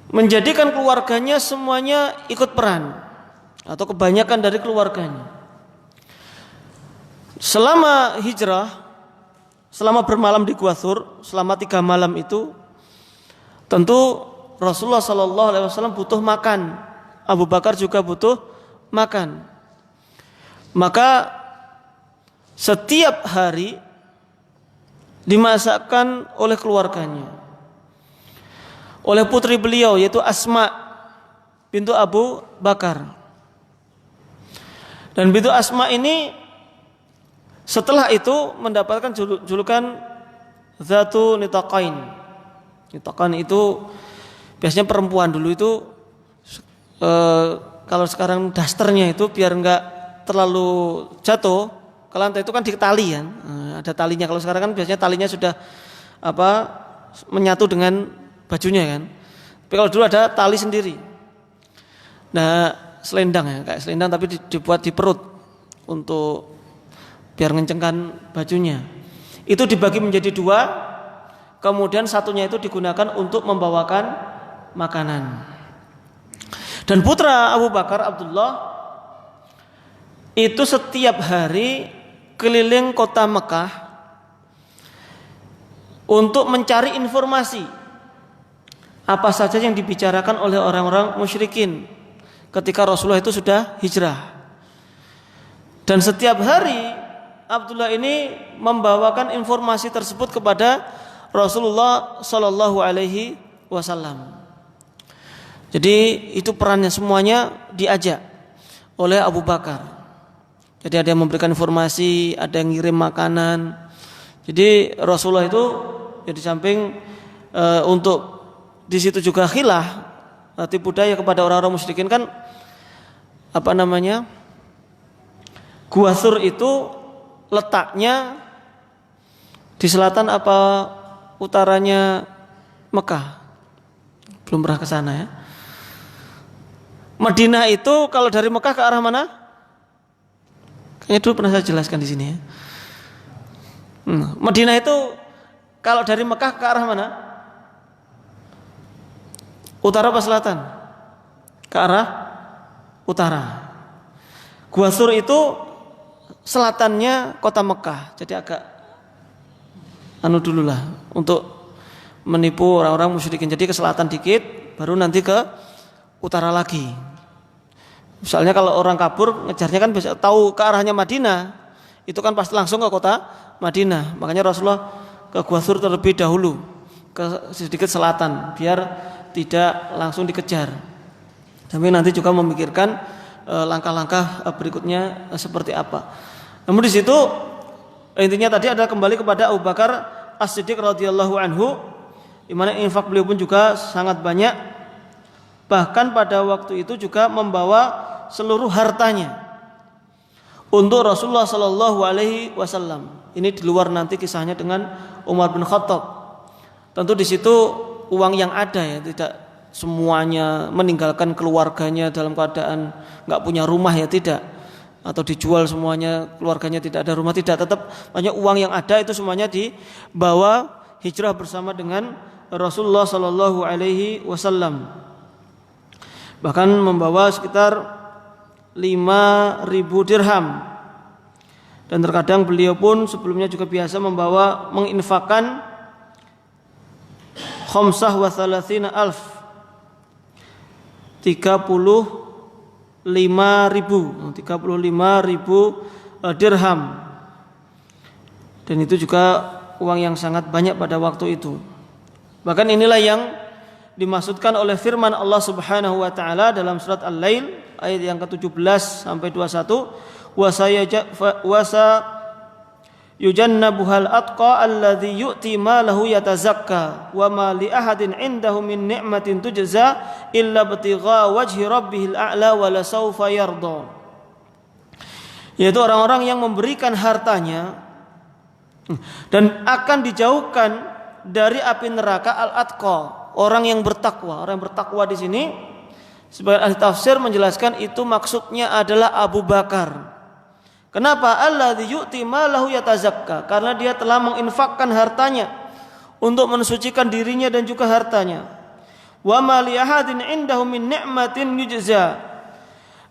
menjadikan keluarganya semuanya ikut peran, atau kebanyakan dari keluarganya. Selama hijrah, selama bermalam di Gua Thur, selama 3 malam itu, tentu Rasulullah sallallahu alaihi wasallam butuh makan. Abu Bakar juga butuh makan. Maka setiap hari dimasakkan oleh keluarganya, oleh putri beliau yaitu Asma bintu Abu Bakar. Dan bintu Asma ini setelah itu mendapatkan julukan Zatu Nitaqain. Nitaqain itu biasanya perempuan dulu itu kalau sekarang dasternya itu biar enggak terlalu jatuh ke lantai itu kan ditali kan. Ada talinya. Kalau sekarang kan biasanya talinya sudah menyatu dengan bajunya kan. Tapi kalau dulu ada tali sendiri. Nah, selendang ya, kayak selendang tapi dibuat di perut untuk biar ngencengkan bajunya. Itu dibagi menjadi 2, kemudian satunya itu digunakan untuk membawakan makanan. Dan putra Abu Bakar Abdullah itu setiap hari keliling kota Mekah untuk mencari informasi apa saja yang dibicarakan oleh orang-orang musyrikin ketika Rasulullah itu sudah hijrah. Dan setiap hari Abdullah ini membawakan informasi tersebut kepada Rasulullah sallallahu alaihi wasallam. Jadi itu perannya semuanya diajak oleh Abu Bakar. Jadi ada yang memberikan informasi, ada yang ngirim makanan. Jadi Rasulullah itu ya di samping untuk di situ juga khilah, tipu daya kepada orang-orang musyrikin kan Gua Thur itu letaknya di selatan apa utaranya Mekah. Belum pernah ke sana ya. Madinah itu kalau dari Mekah ke arah mana? Kayaknya dulu pernah saya jelaskan di sini ya. Madinah itu kalau dari Mekah ke arah mana? Utara apa selatan? Ke arah utara. Gua Thur itu selatannya kota Mekah. Jadi agak dulu lah untuk menipu orang-orang musyrikin. Jadi ke selatan dikit, baru nanti ke utara lagi. Misalnya kalau orang kabur ngejarnya kan bisa tahu ke arahnya Madinah, itu kan pasti langsung ke kota Madinah. Makanya Rasulullah ke Gua Thur terlebih dahulu, ke sedikit selatan, biar tidak langsung dikejar. Tapi nanti juga memikirkan langkah-langkah berikutnya seperti apa. Namun di situ intinya tadi adalah kembali kepada Abu Bakar As-Siddiq radhiyallahu anhu, di mana infak beliau pun juga sangat banyak. Bahkan pada waktu itu juga membawa seluruh hartanya untuk Rasulullah sallallahu alaihi wasallam. Ini di luar nanti kisahnya dengan Umar bin Khattab. Tentu di situ uang yang ada ya, tidak semuanya meninggalkan keluarganya dalam keadaan nggak punya rumah ya, tidak, atau dijual semuanya keluarganya tidak ada rumah, tidak, tetap banyak uang yang ada itu semuanya dibawa hijrah bersama dengan Rasulullah sallallahu alaihi wasallam. Bahkan membawa sekitar 5.000 dirham. Dan terkadang beliau pun sebelumnya juga biasa menginfakkan khamsah wa thalathina alf, 35.000 dirham. Dan itu juga uang yang sangat banyak pada waktu itu. Bahkan inilah yang dimaksudkan oleh firman Allah Subhanahu wa taala dalam surat Al-Lail ayat yang ke-17 sampai 21, wa yujannabuhal atqa alladzi yu'ti malahu yatazakka wa ma li ahadin 'indahu min ni'matin tujza illa ibtigha wajhi rabbihil a'la wa la sawfa yarda. Yaitu orang-orang yang memberikan hartanya dan akan dijauhkan dari api neraka al-atqa, orang yang bertakwa. Orang yang bertakwa di sini sebagian ahli tafsir menjelaskan itu maksudnya adalah Abu Bakar. Kenapa? Alladzi yu'ti malahu yatazakka, karena dia telah menginfakkan hartanya untuk mensucikan dirinya dan juga hartanya. Wa ma li ahadin 'indahu min ni'matin yujza,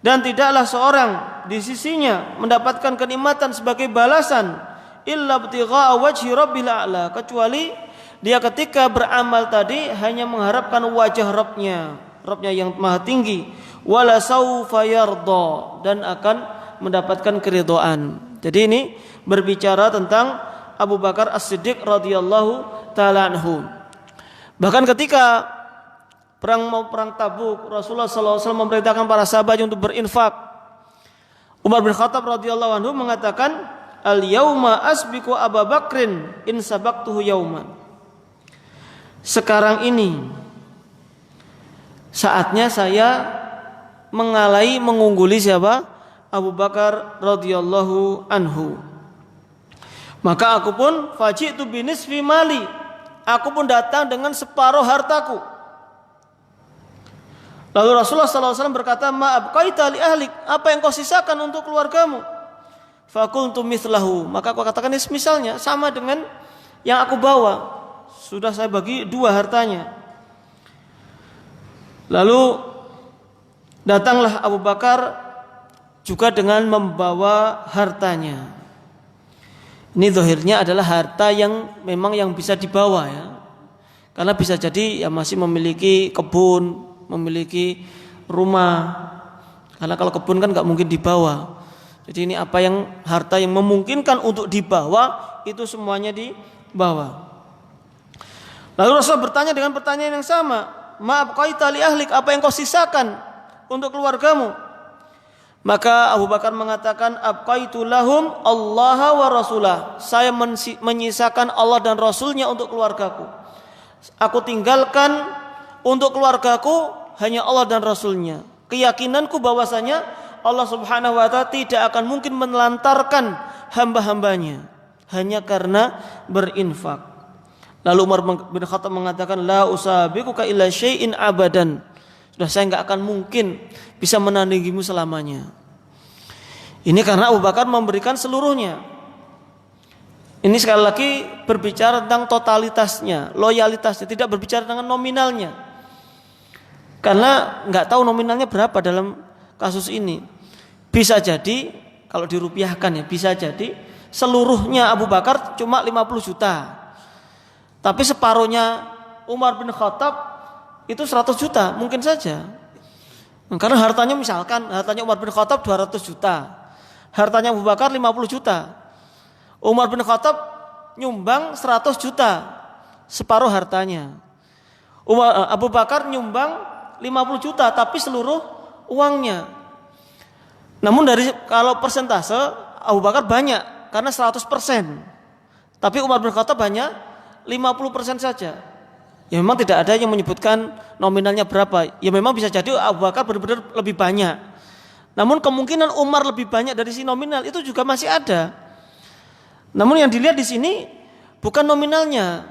dan tidaklah seorang di sisinya mendapatkan kenikmatan sebagai balasan illa ibtigha wajhi rabbil a'la, kecuali dia ketika beramal tadi hanya mengharapkan wajah Rabbnya yang maha tinggi, wala saufa yarda, dan akan mendapatkan keridhaan. Jadi ini berbicara tentang Abu Bakar As-Siddiq radhiyallahu taala anhu. Bahkan ketika perang Tabuk, Rasulullah sallallahu alaihi wasallam memerintahkan para sahabat untuk berinfak. Umar bin Khattab radhiyallahu anhu mengatakan, al-yauma asbiqu Abu Bakrin in sabaqtuhu yauman. Sekarang ini saatnya saya mengungguli siapa? Abu Bakar radhiyallahu anhu. Maka aku pun faji'tu binisfi mali, aku pun datang dengan separuh hartaku. Lalu Rasulullah SAW berkata, ma abqaita li ahlik, apa yang kau sisakan untuk keluargamu? Faqultu mithlahu, maka aku katakan ini misalnya sama dengan yang aku bawa, sudah saya bagi dua hartanya. Lalu datanglah Abu Bakar juga dengan membawa hartanya. Ini zahirnya adalah harta yang memang yang bisa dibawa ya. Karena bisa jadi ya masih memiliki kebun, memiliki rumah. Karena kalau kebun kan nggak mungkin dibawa. Jadi ini apa yang harta yang memungkinkan untuk dibawa itu semuanya dibawa. Lalu Rasul bertanya dengan pertanyaan yang sama, ma abqaita li ahlik, apa yang kau sisakan untuk keluargamu? Maka Abu Bakar mengatakan, abqaitu lahum Allah wa rasulah, saya menyisakan Allah dan Rasulnya untuk keluargaku. Aku tinggalkan untuk keluargaku hanya Allah dan Rasulnya. Keyakinanku bahwasanya Allah Subhanahu wa ta'ala tidak akan mungkin menelantarkan hamba-hambanya hanya karena berinfak. Lalu Umar bin Khattab mengatakan, la usabiquka illa syai'in abadan, sudah saya enggak akan mungkin bisa menandingimu selamanya. Ini karena Abu Bakar memberikan seluruhnya. Ini sekali lagi berbicara tentang totalitasnya, loyalitasnya, tidak berbicara dengan nominalnya. Karena enggak tahu nominalnya berapa dalam kasus ini. Bisa jadi kalau dirupiahkan ya, bisa jadi seluruhnya Abu Bakar cuma 50 juta. Tapi separuhnya Umar bin Khattab itu 100 juta, mungkin saja. Karena hartanya misalkan hartanya Umar bin Khattab 200 juta, hartanya Abu Bakar 50 juta. Umar bin Khattab nyumbang 100 juta, separuh hartanya. Abu Bakar nyumbang 50 juta tapi seluruh uangnya. Namun kalau persentase Abu Bakar banyak karena 100%. Tapi Umar bin Khattab hanya 50% saja. Ya memang tidak ada yang menyebutkan nominalnya berapa. Ya memang bisa jadi Abu Bakar benar-benar lebih banyak. Namun kemungkinan Umar lebih banyak dari si nominal itu juga masih ada. Namun yang dilihat di sini bukan nominalnya,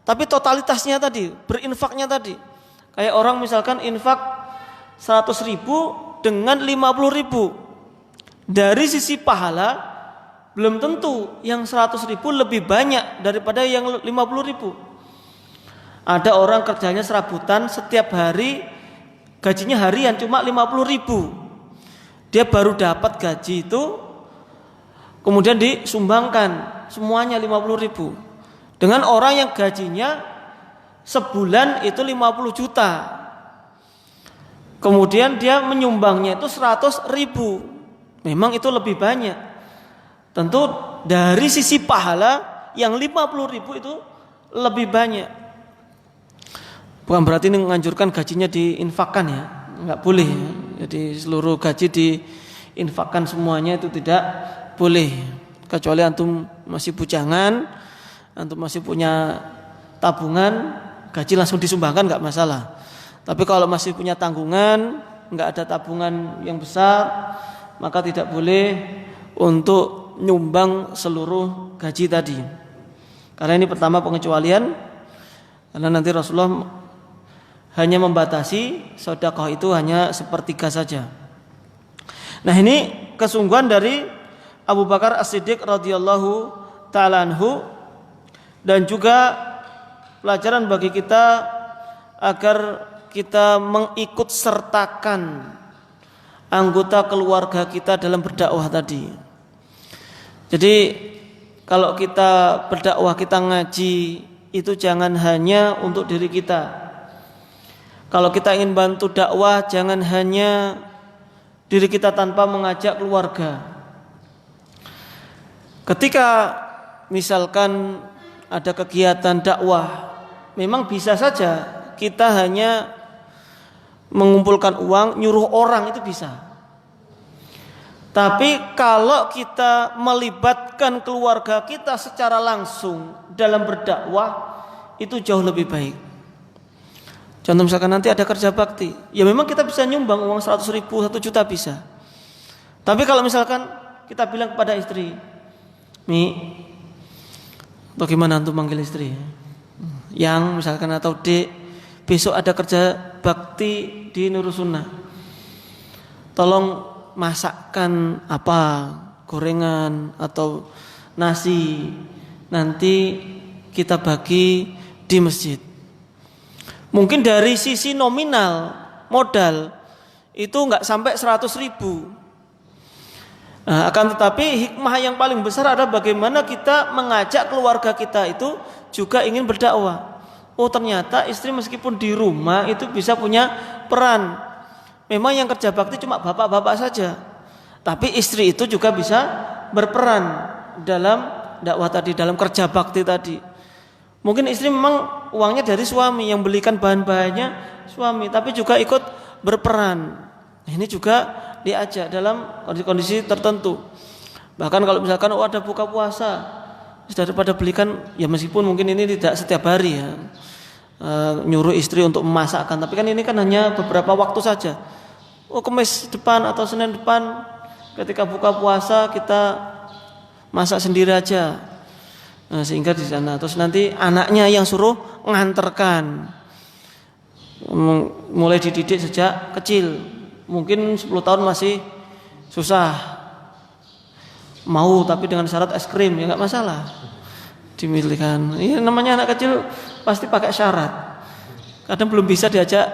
tapi totalitasnya tadi, berinfaknya tadi. Kayak orang misalkan infak 100 ribu dengan 50 ribu. Dari sisi pahala belum tentu yang 100 ribu lebih banyak daripada yang 50 ribu. Ada orang kerjanya serabutan setiap hari, gajinya harian cuma 50 ribu. Dia baru dapat gaji itu, kemudian disumbangkan semuanya 50 ribu. Dengan orang yang gajinya sebulan itu 50 juta. Kemudian dia menyumbangnya itu 100 ribu. Memang itu lebih banyak. Tentu dari sisi pahala yang 50 ribu itu lebih banyak. Bukan berarti ini menganjurkan gajinya diinfakkan ya, nggak boleh ya. Jadi seluruh gaji diinfakkan semuanya itu tidak boleh. Kecuali antum masih bujangan, antum masih punya tabungan, gaji langsung disumbangkan nggak masalah. Tapi kalau masih punya tanggungan, nggak ada tabungan yang besar, maka tidak boleh untuk nyumbang seluruh gaji tadi. Karena ini pertama pengecualian, karena nanti Rasulullah hanya membatasi sedekah itu hanya sepertiga saja. Nah, ini kesungguhan dari Abu Bakar As-Siddiq radhiyallahu ta'ala anhu, dan juga pelajaran bagi kita agar kita mengikut sertakan anggota keluarga kita dalam berdakwah tadi. Jadi kalau kita berdakwah, kita ngaji, itu jangan hanya untuk diri kita. Kalau kita ingin bantu dakwah, jangan hanya diri kita tanpa mengajak keluarga. Ketika misalkan ada kegiatan dakwah, memang bisa saja kita hanya mengumpulkan uang, nyuruh orang, itu bisa. Tapi kalau kita melibatkan keluarga kita secara langsung dalam berdakwah, itu jauh lebih baik. Contoh misalkan nanti ada kerja bakti, ya memang kita bisa nyumbang uang 100 ribu, 1 juta bisa. Tapi kalau misalkan kita bilang kepada istri, Mi, atau gimana antum manggil istri, yang misalkan atau Dek, besok ada kerja bakti di Nurul Sunnah, tolong masakkan apa, gorengan atau nasi, nanti kita bagi di masjid. Mungkin dari sisi nominal modal itu nggak sampai 100 ribu. Nah, akan tetapi hikmah yang paling besar adalah bagaimana kita mengajak keluarga kita itu juga ingin berdakwah. Oh, ternyata istri meskipun di rumah itu bisa punya peran. Memang yang kerja bakti cuma bapak-bapak saja, tapi istri itu juga bisa berperan dalam dakwah tadi, dalam kerja bakti tadi. Mungkin istri memang uangnya dari suami, yang belikan bahan-bahannya suami, tapi juga ikut berperan. Ini juga diajak dalam kondisi tertentu. Bahkan kalau misalkan ada buka puasa, daripada belikan, ya meskipun mungkin ini tidak setiap hari ya, nyuruh istri untuk memasakkan, tapi kan ini kan hanya beberapa waktu saja. Oh, Kamis depan atau Senin depan ketika buka puasa kita masak sendiri aja. Nah, sehingga di sana terus nanti anaknya yang suruh nganterkan, mulai dididik sejak kecil. Mungkin 10 tahun masih susah mau, tapi dengan syarat es krim ya nggak masalah dimiliki. Ini namanya anak kecil pasti pakai syarat. Kadang belum bisa diajak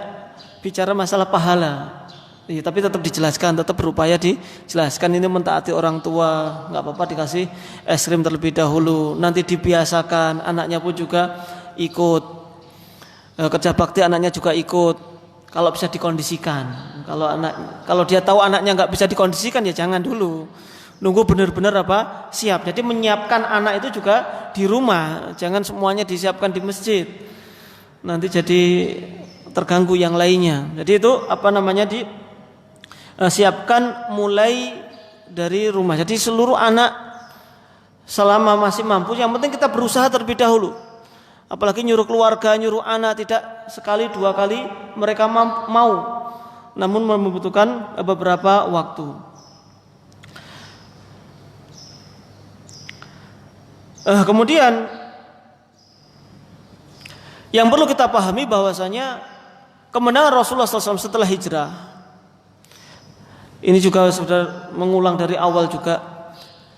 bicara masalah pahala. Ya, tapi tetap dijelaskan, tetap berupaya dijelaskan. Ini mentaati orang tua, nggak apa-apa dikasih es krim terlebih dahulu. Nanti dibiasakan, anaknya pun juga ikut. Kerja bakti anaknya juga ikut. Kalau bisa dikondisikan. Kalau dia tahu anaknya nggak bisa dikondisikan, ya jangan dulu. Nunggu benar-benar siap. Jadi menyiapkan anak itu juga di rumah, jangan semuanya disiapkan di masjid. Nanti jadi terganggu yang lainnya. Jadi itu siapkan mulai dari rumah. Jadi seluruh anak selama masih mampu, yang penting kita berusaha terlebih dahulu. Apalagi nyuruh keluarga, nyuruh anak, tidak sekali dua kali mereka mau, namun membutuhkan beberapa waktu. Kemudian yang perlu kita pahami bahwasanya kemenangan Rasulullah SAW setelah hijrah, ini juga sudah mengulang dari awal juga.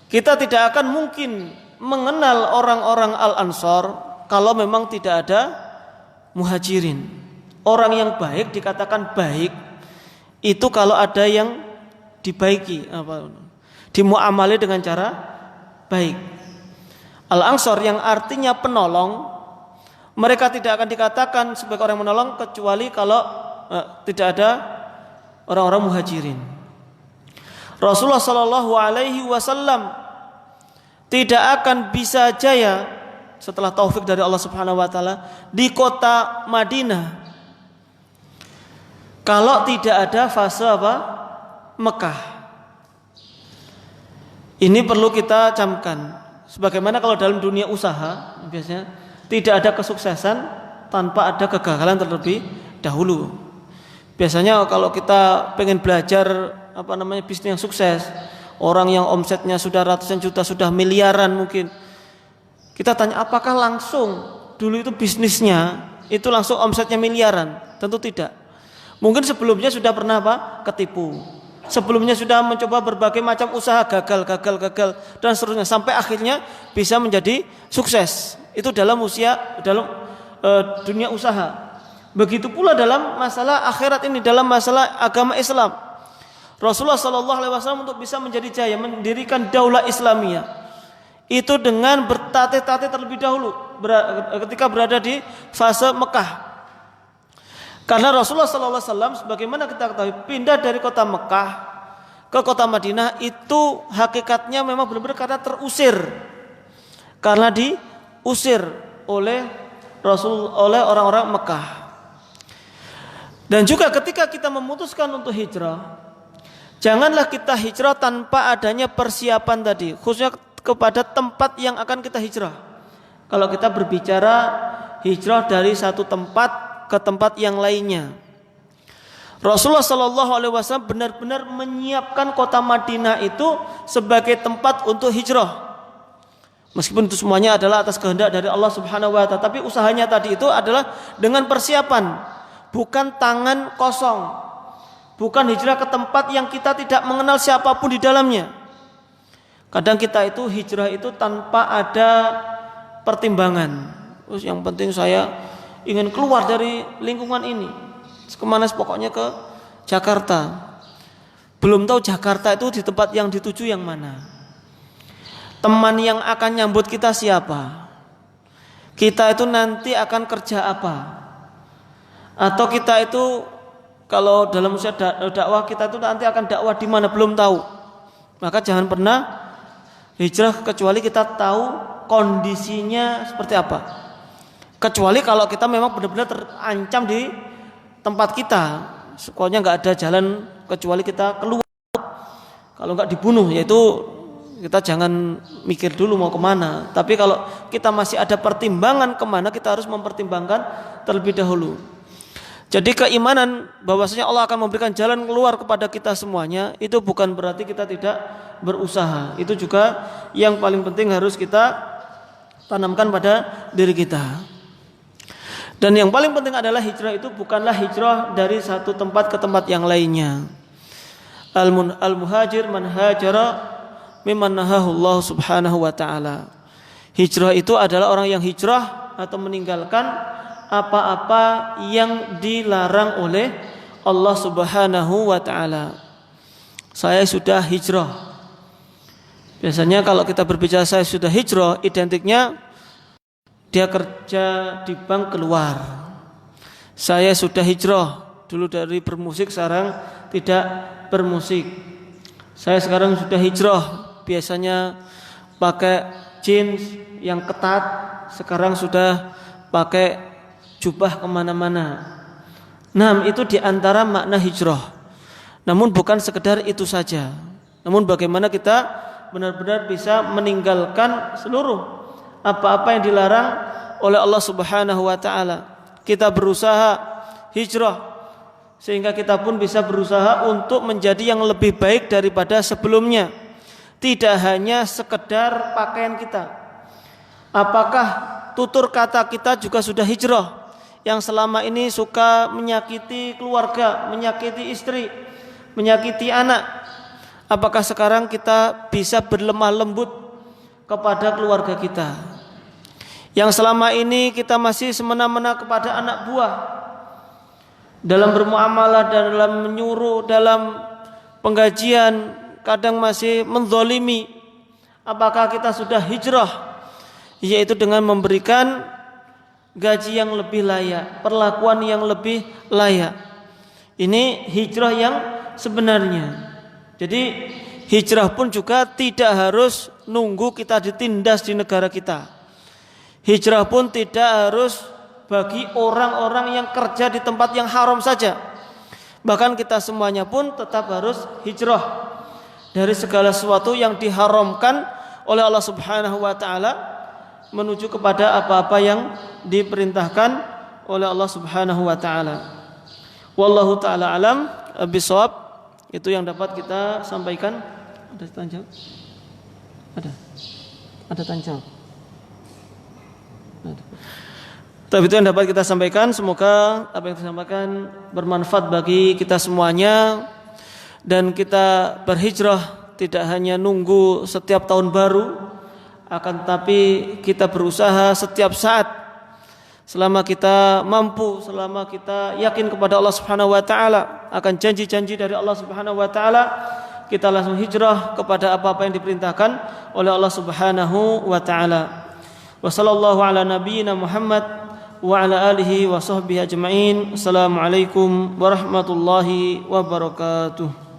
Kita tidak akan mungkin mengenal orang-orang Al-Ansar kalau memang tidak ada muhajirin. Orang yang baik dikatakan baik itu kalau ada yang dibaiki, dimuamali dengan cara baik. Al-Ansar yang artinya penolong, mereka tidak akan dikatakan sebagai orang menolong kecuali kalau tidak ada orang-orang muhajirin. Rasulullah Shallallahu Alaihi Wasallam tidak akan bisa jaya setelah taufik dari Allah Subhanahu Wa Taala di kota Madinah kalau tidak ada fase Mekah. Ini perlu kita camkan. Sebagaimana kalau dalam dunia usaha biasanya tidak ada kesuksesan tanpa ada kegagalan terlebih dahulu. Biasanya kalau kita pengen belajar bisnis yang sukses, orang yang omsetnya sudah ratusan juta, sudah miliaran mungkin, kita tanya apakah langsung dulu itu bisnisnya itu langsung omsetnya miliaran? Tentu tidak. Mungkin sebelumnya sudah pernah ketipu. Sebelumnya sudah mencoba berbagai macam usaha, gagal dan seterusnya sampai akhirnya bisa menjadi sukses. Itu dalam dunia usaha. Begitu pula dalam masalah akhirat ini, dalam masalah agama Islam. Rasulullah Shallallahu Alaihi Wasallam untuk bisa menjadi jaya mendirikan daulah Islamiyah itu dengan bertatih-tatih terlebih dahulu ketika berada di fase Mekah. Karena Rasulullah Sallallahu Alaihi Wasallam sebagaimana kita ketahui pindah dari kota Mekah ke kota Madinah itu hakikatnya memang benar-benar karena terusir, karena diusir oleh orang-orang Mekah. Dan juga ketika kita memutuskan untuk hijrah, janganlah kita hijrah tanpa adanya persiapan tadi, khususnya kepada tempat yang akan kita hijrah. Kalau kita berbicara hijrah dari satu tempat ke tempat yang lainnya, Rasulullah Shallallahu Alaihi Wasallam benar-benar menyiapkan kota Madinah itu sebagai tempat untuk hijrah. Meskipun itu semuanya adalah atas kehendak dari Allah Subhanahu Wa Taala, tapi usahanya tadi itu adalah dengan persiapan, bukan tangan kosong, bukan hijrah ke tempat yang kita tidak mengenal siapapun di dalamnya. Kadang kita itu hijrah itu tanpa ada pertimbangan. Terus yang penting saya ingin keluar dari lingkungan ini. Kemana? Pokoknya ke Jakarta. Belum tahu Jakarta itu di tempat yang dituju yang mana. Teman yang akan nyambut kita siapa? Kita itu nanti akan kerja apa? Atau kita itu kalau dalam usia dakwah kita itu nanti akan dakwah di mana belum tahu. Maka jangan pernah hijrah kecuali kita tahu kondisinya seperti apa. Kecuali kalau kita memang benar-benar terancam di tempat kita, pokoknya nggak ada jalan kecuali kita keluar. Kalau nggak dibunuh, yaitu kita jangan mikir dulu mau kemana. Tapi kalau kita masih ada pertimbangan kemana, kita harus mempertimbangkan terlebih dahulu. Jadi keimanan bahwasanya Allah akan memberikan jalan keluar kepada kita semuanya, itu bukan berarti kita tidak berusaha. Itu juga yang paling penting harus kita tanamkan pada diri kita. Dan yang paling penting adalah hijrah itu bukanlah hijrah dari satu tempat ke tempat yang lainnya. Al-muhajir man hajara mimman nahahu Allah Subhanahu wa taala. Hijrah itu adalah orang yang hijrah atau meninggalkan apa-apa yang dilarang oleh Allah Subhanahu wa taala. Saya sudah hijrah. Biasanya kalau kita berbicara saya sudah hijrah, identiknya dia kerja di bank keluar. Saya sudah hijrah, dulu dari bermusik sekarang tidak bermusik. Saya sekarang sudah hijrah, biasanya pakai jeans yang ketat, sekarang sudah pakai jubah kemana-mana. Nah, itu diantara makna hijrah. Namun bukan sekedar itu saja. Namun bagaimana kita benar-benar bisa meninggalkan seluruh apa-apa yang dilarang oleh Allah Subhanahu wa taala. Kita berusaha hijrah sehingga kita pun bisa berusaha untuk menjadi yang lebih baik daripada sebelumnya. Tidak hanya sekedar pakaian kita. Apakah tutur kata kita juga sudah hijrah? Yang selama ini suka menyakiti keluarga, menyakiti istri, menyakiti anak. Apakah sekarang kita bisa berlemah lembut kepada keluarga kita? Yang selama ini kita masih semena-mena kepada anak buah, dalam bermuamalah dan dalam menyuruh, dalam penggajian, kadang masih menzalimi. Apakah kita sudah hijrah? Yaitu dengan memberikan gaji yang lebih layak, perlakuan yang lebih layak. Ini hijrah yang sebenarnya. Jadi hijrah pun juga tidak harus nunggu kita ditindas di negara kita. Hijrah pun tidak harus bagi orang-orang yang kerja di tempat yang haram saja. Bahkan kita semuanya pun tetap harus hijrah dari segala sesuatu yang diharamkan oleh Allah Subhanahu wa taala menuju kepada apa-apa yang diperintahkan oleh Allah Subhanahu wa taala. Wallahu taala alam bisawab. Itu yang dapat kita sampaikan. Ada tanya jawab? Ada tanya jawab? Tapi itu yang dapat kita sampaikan. Semoga apa yang disampaikan bermanfaat bagi kita semuanya, dan kita berhijrah tidak hanya nunggu setiap tahun baru, akan tetapi kita berusaha setiap saat selama kita mampu, selama kita yakin kepada Allah Subhanahu wa taala akan janji-janji dari Allah Subhanahu wa taala, kita langsung hijrah kepada apa-apa yang diperintahkan oleh Allah Subhanahu wa taala. Wa sallallahu ala nabiyyina Muhammad wa ala alihi wa sahbihi ajma'in. Assalamualaikum warahmatullahi wabarakatuh.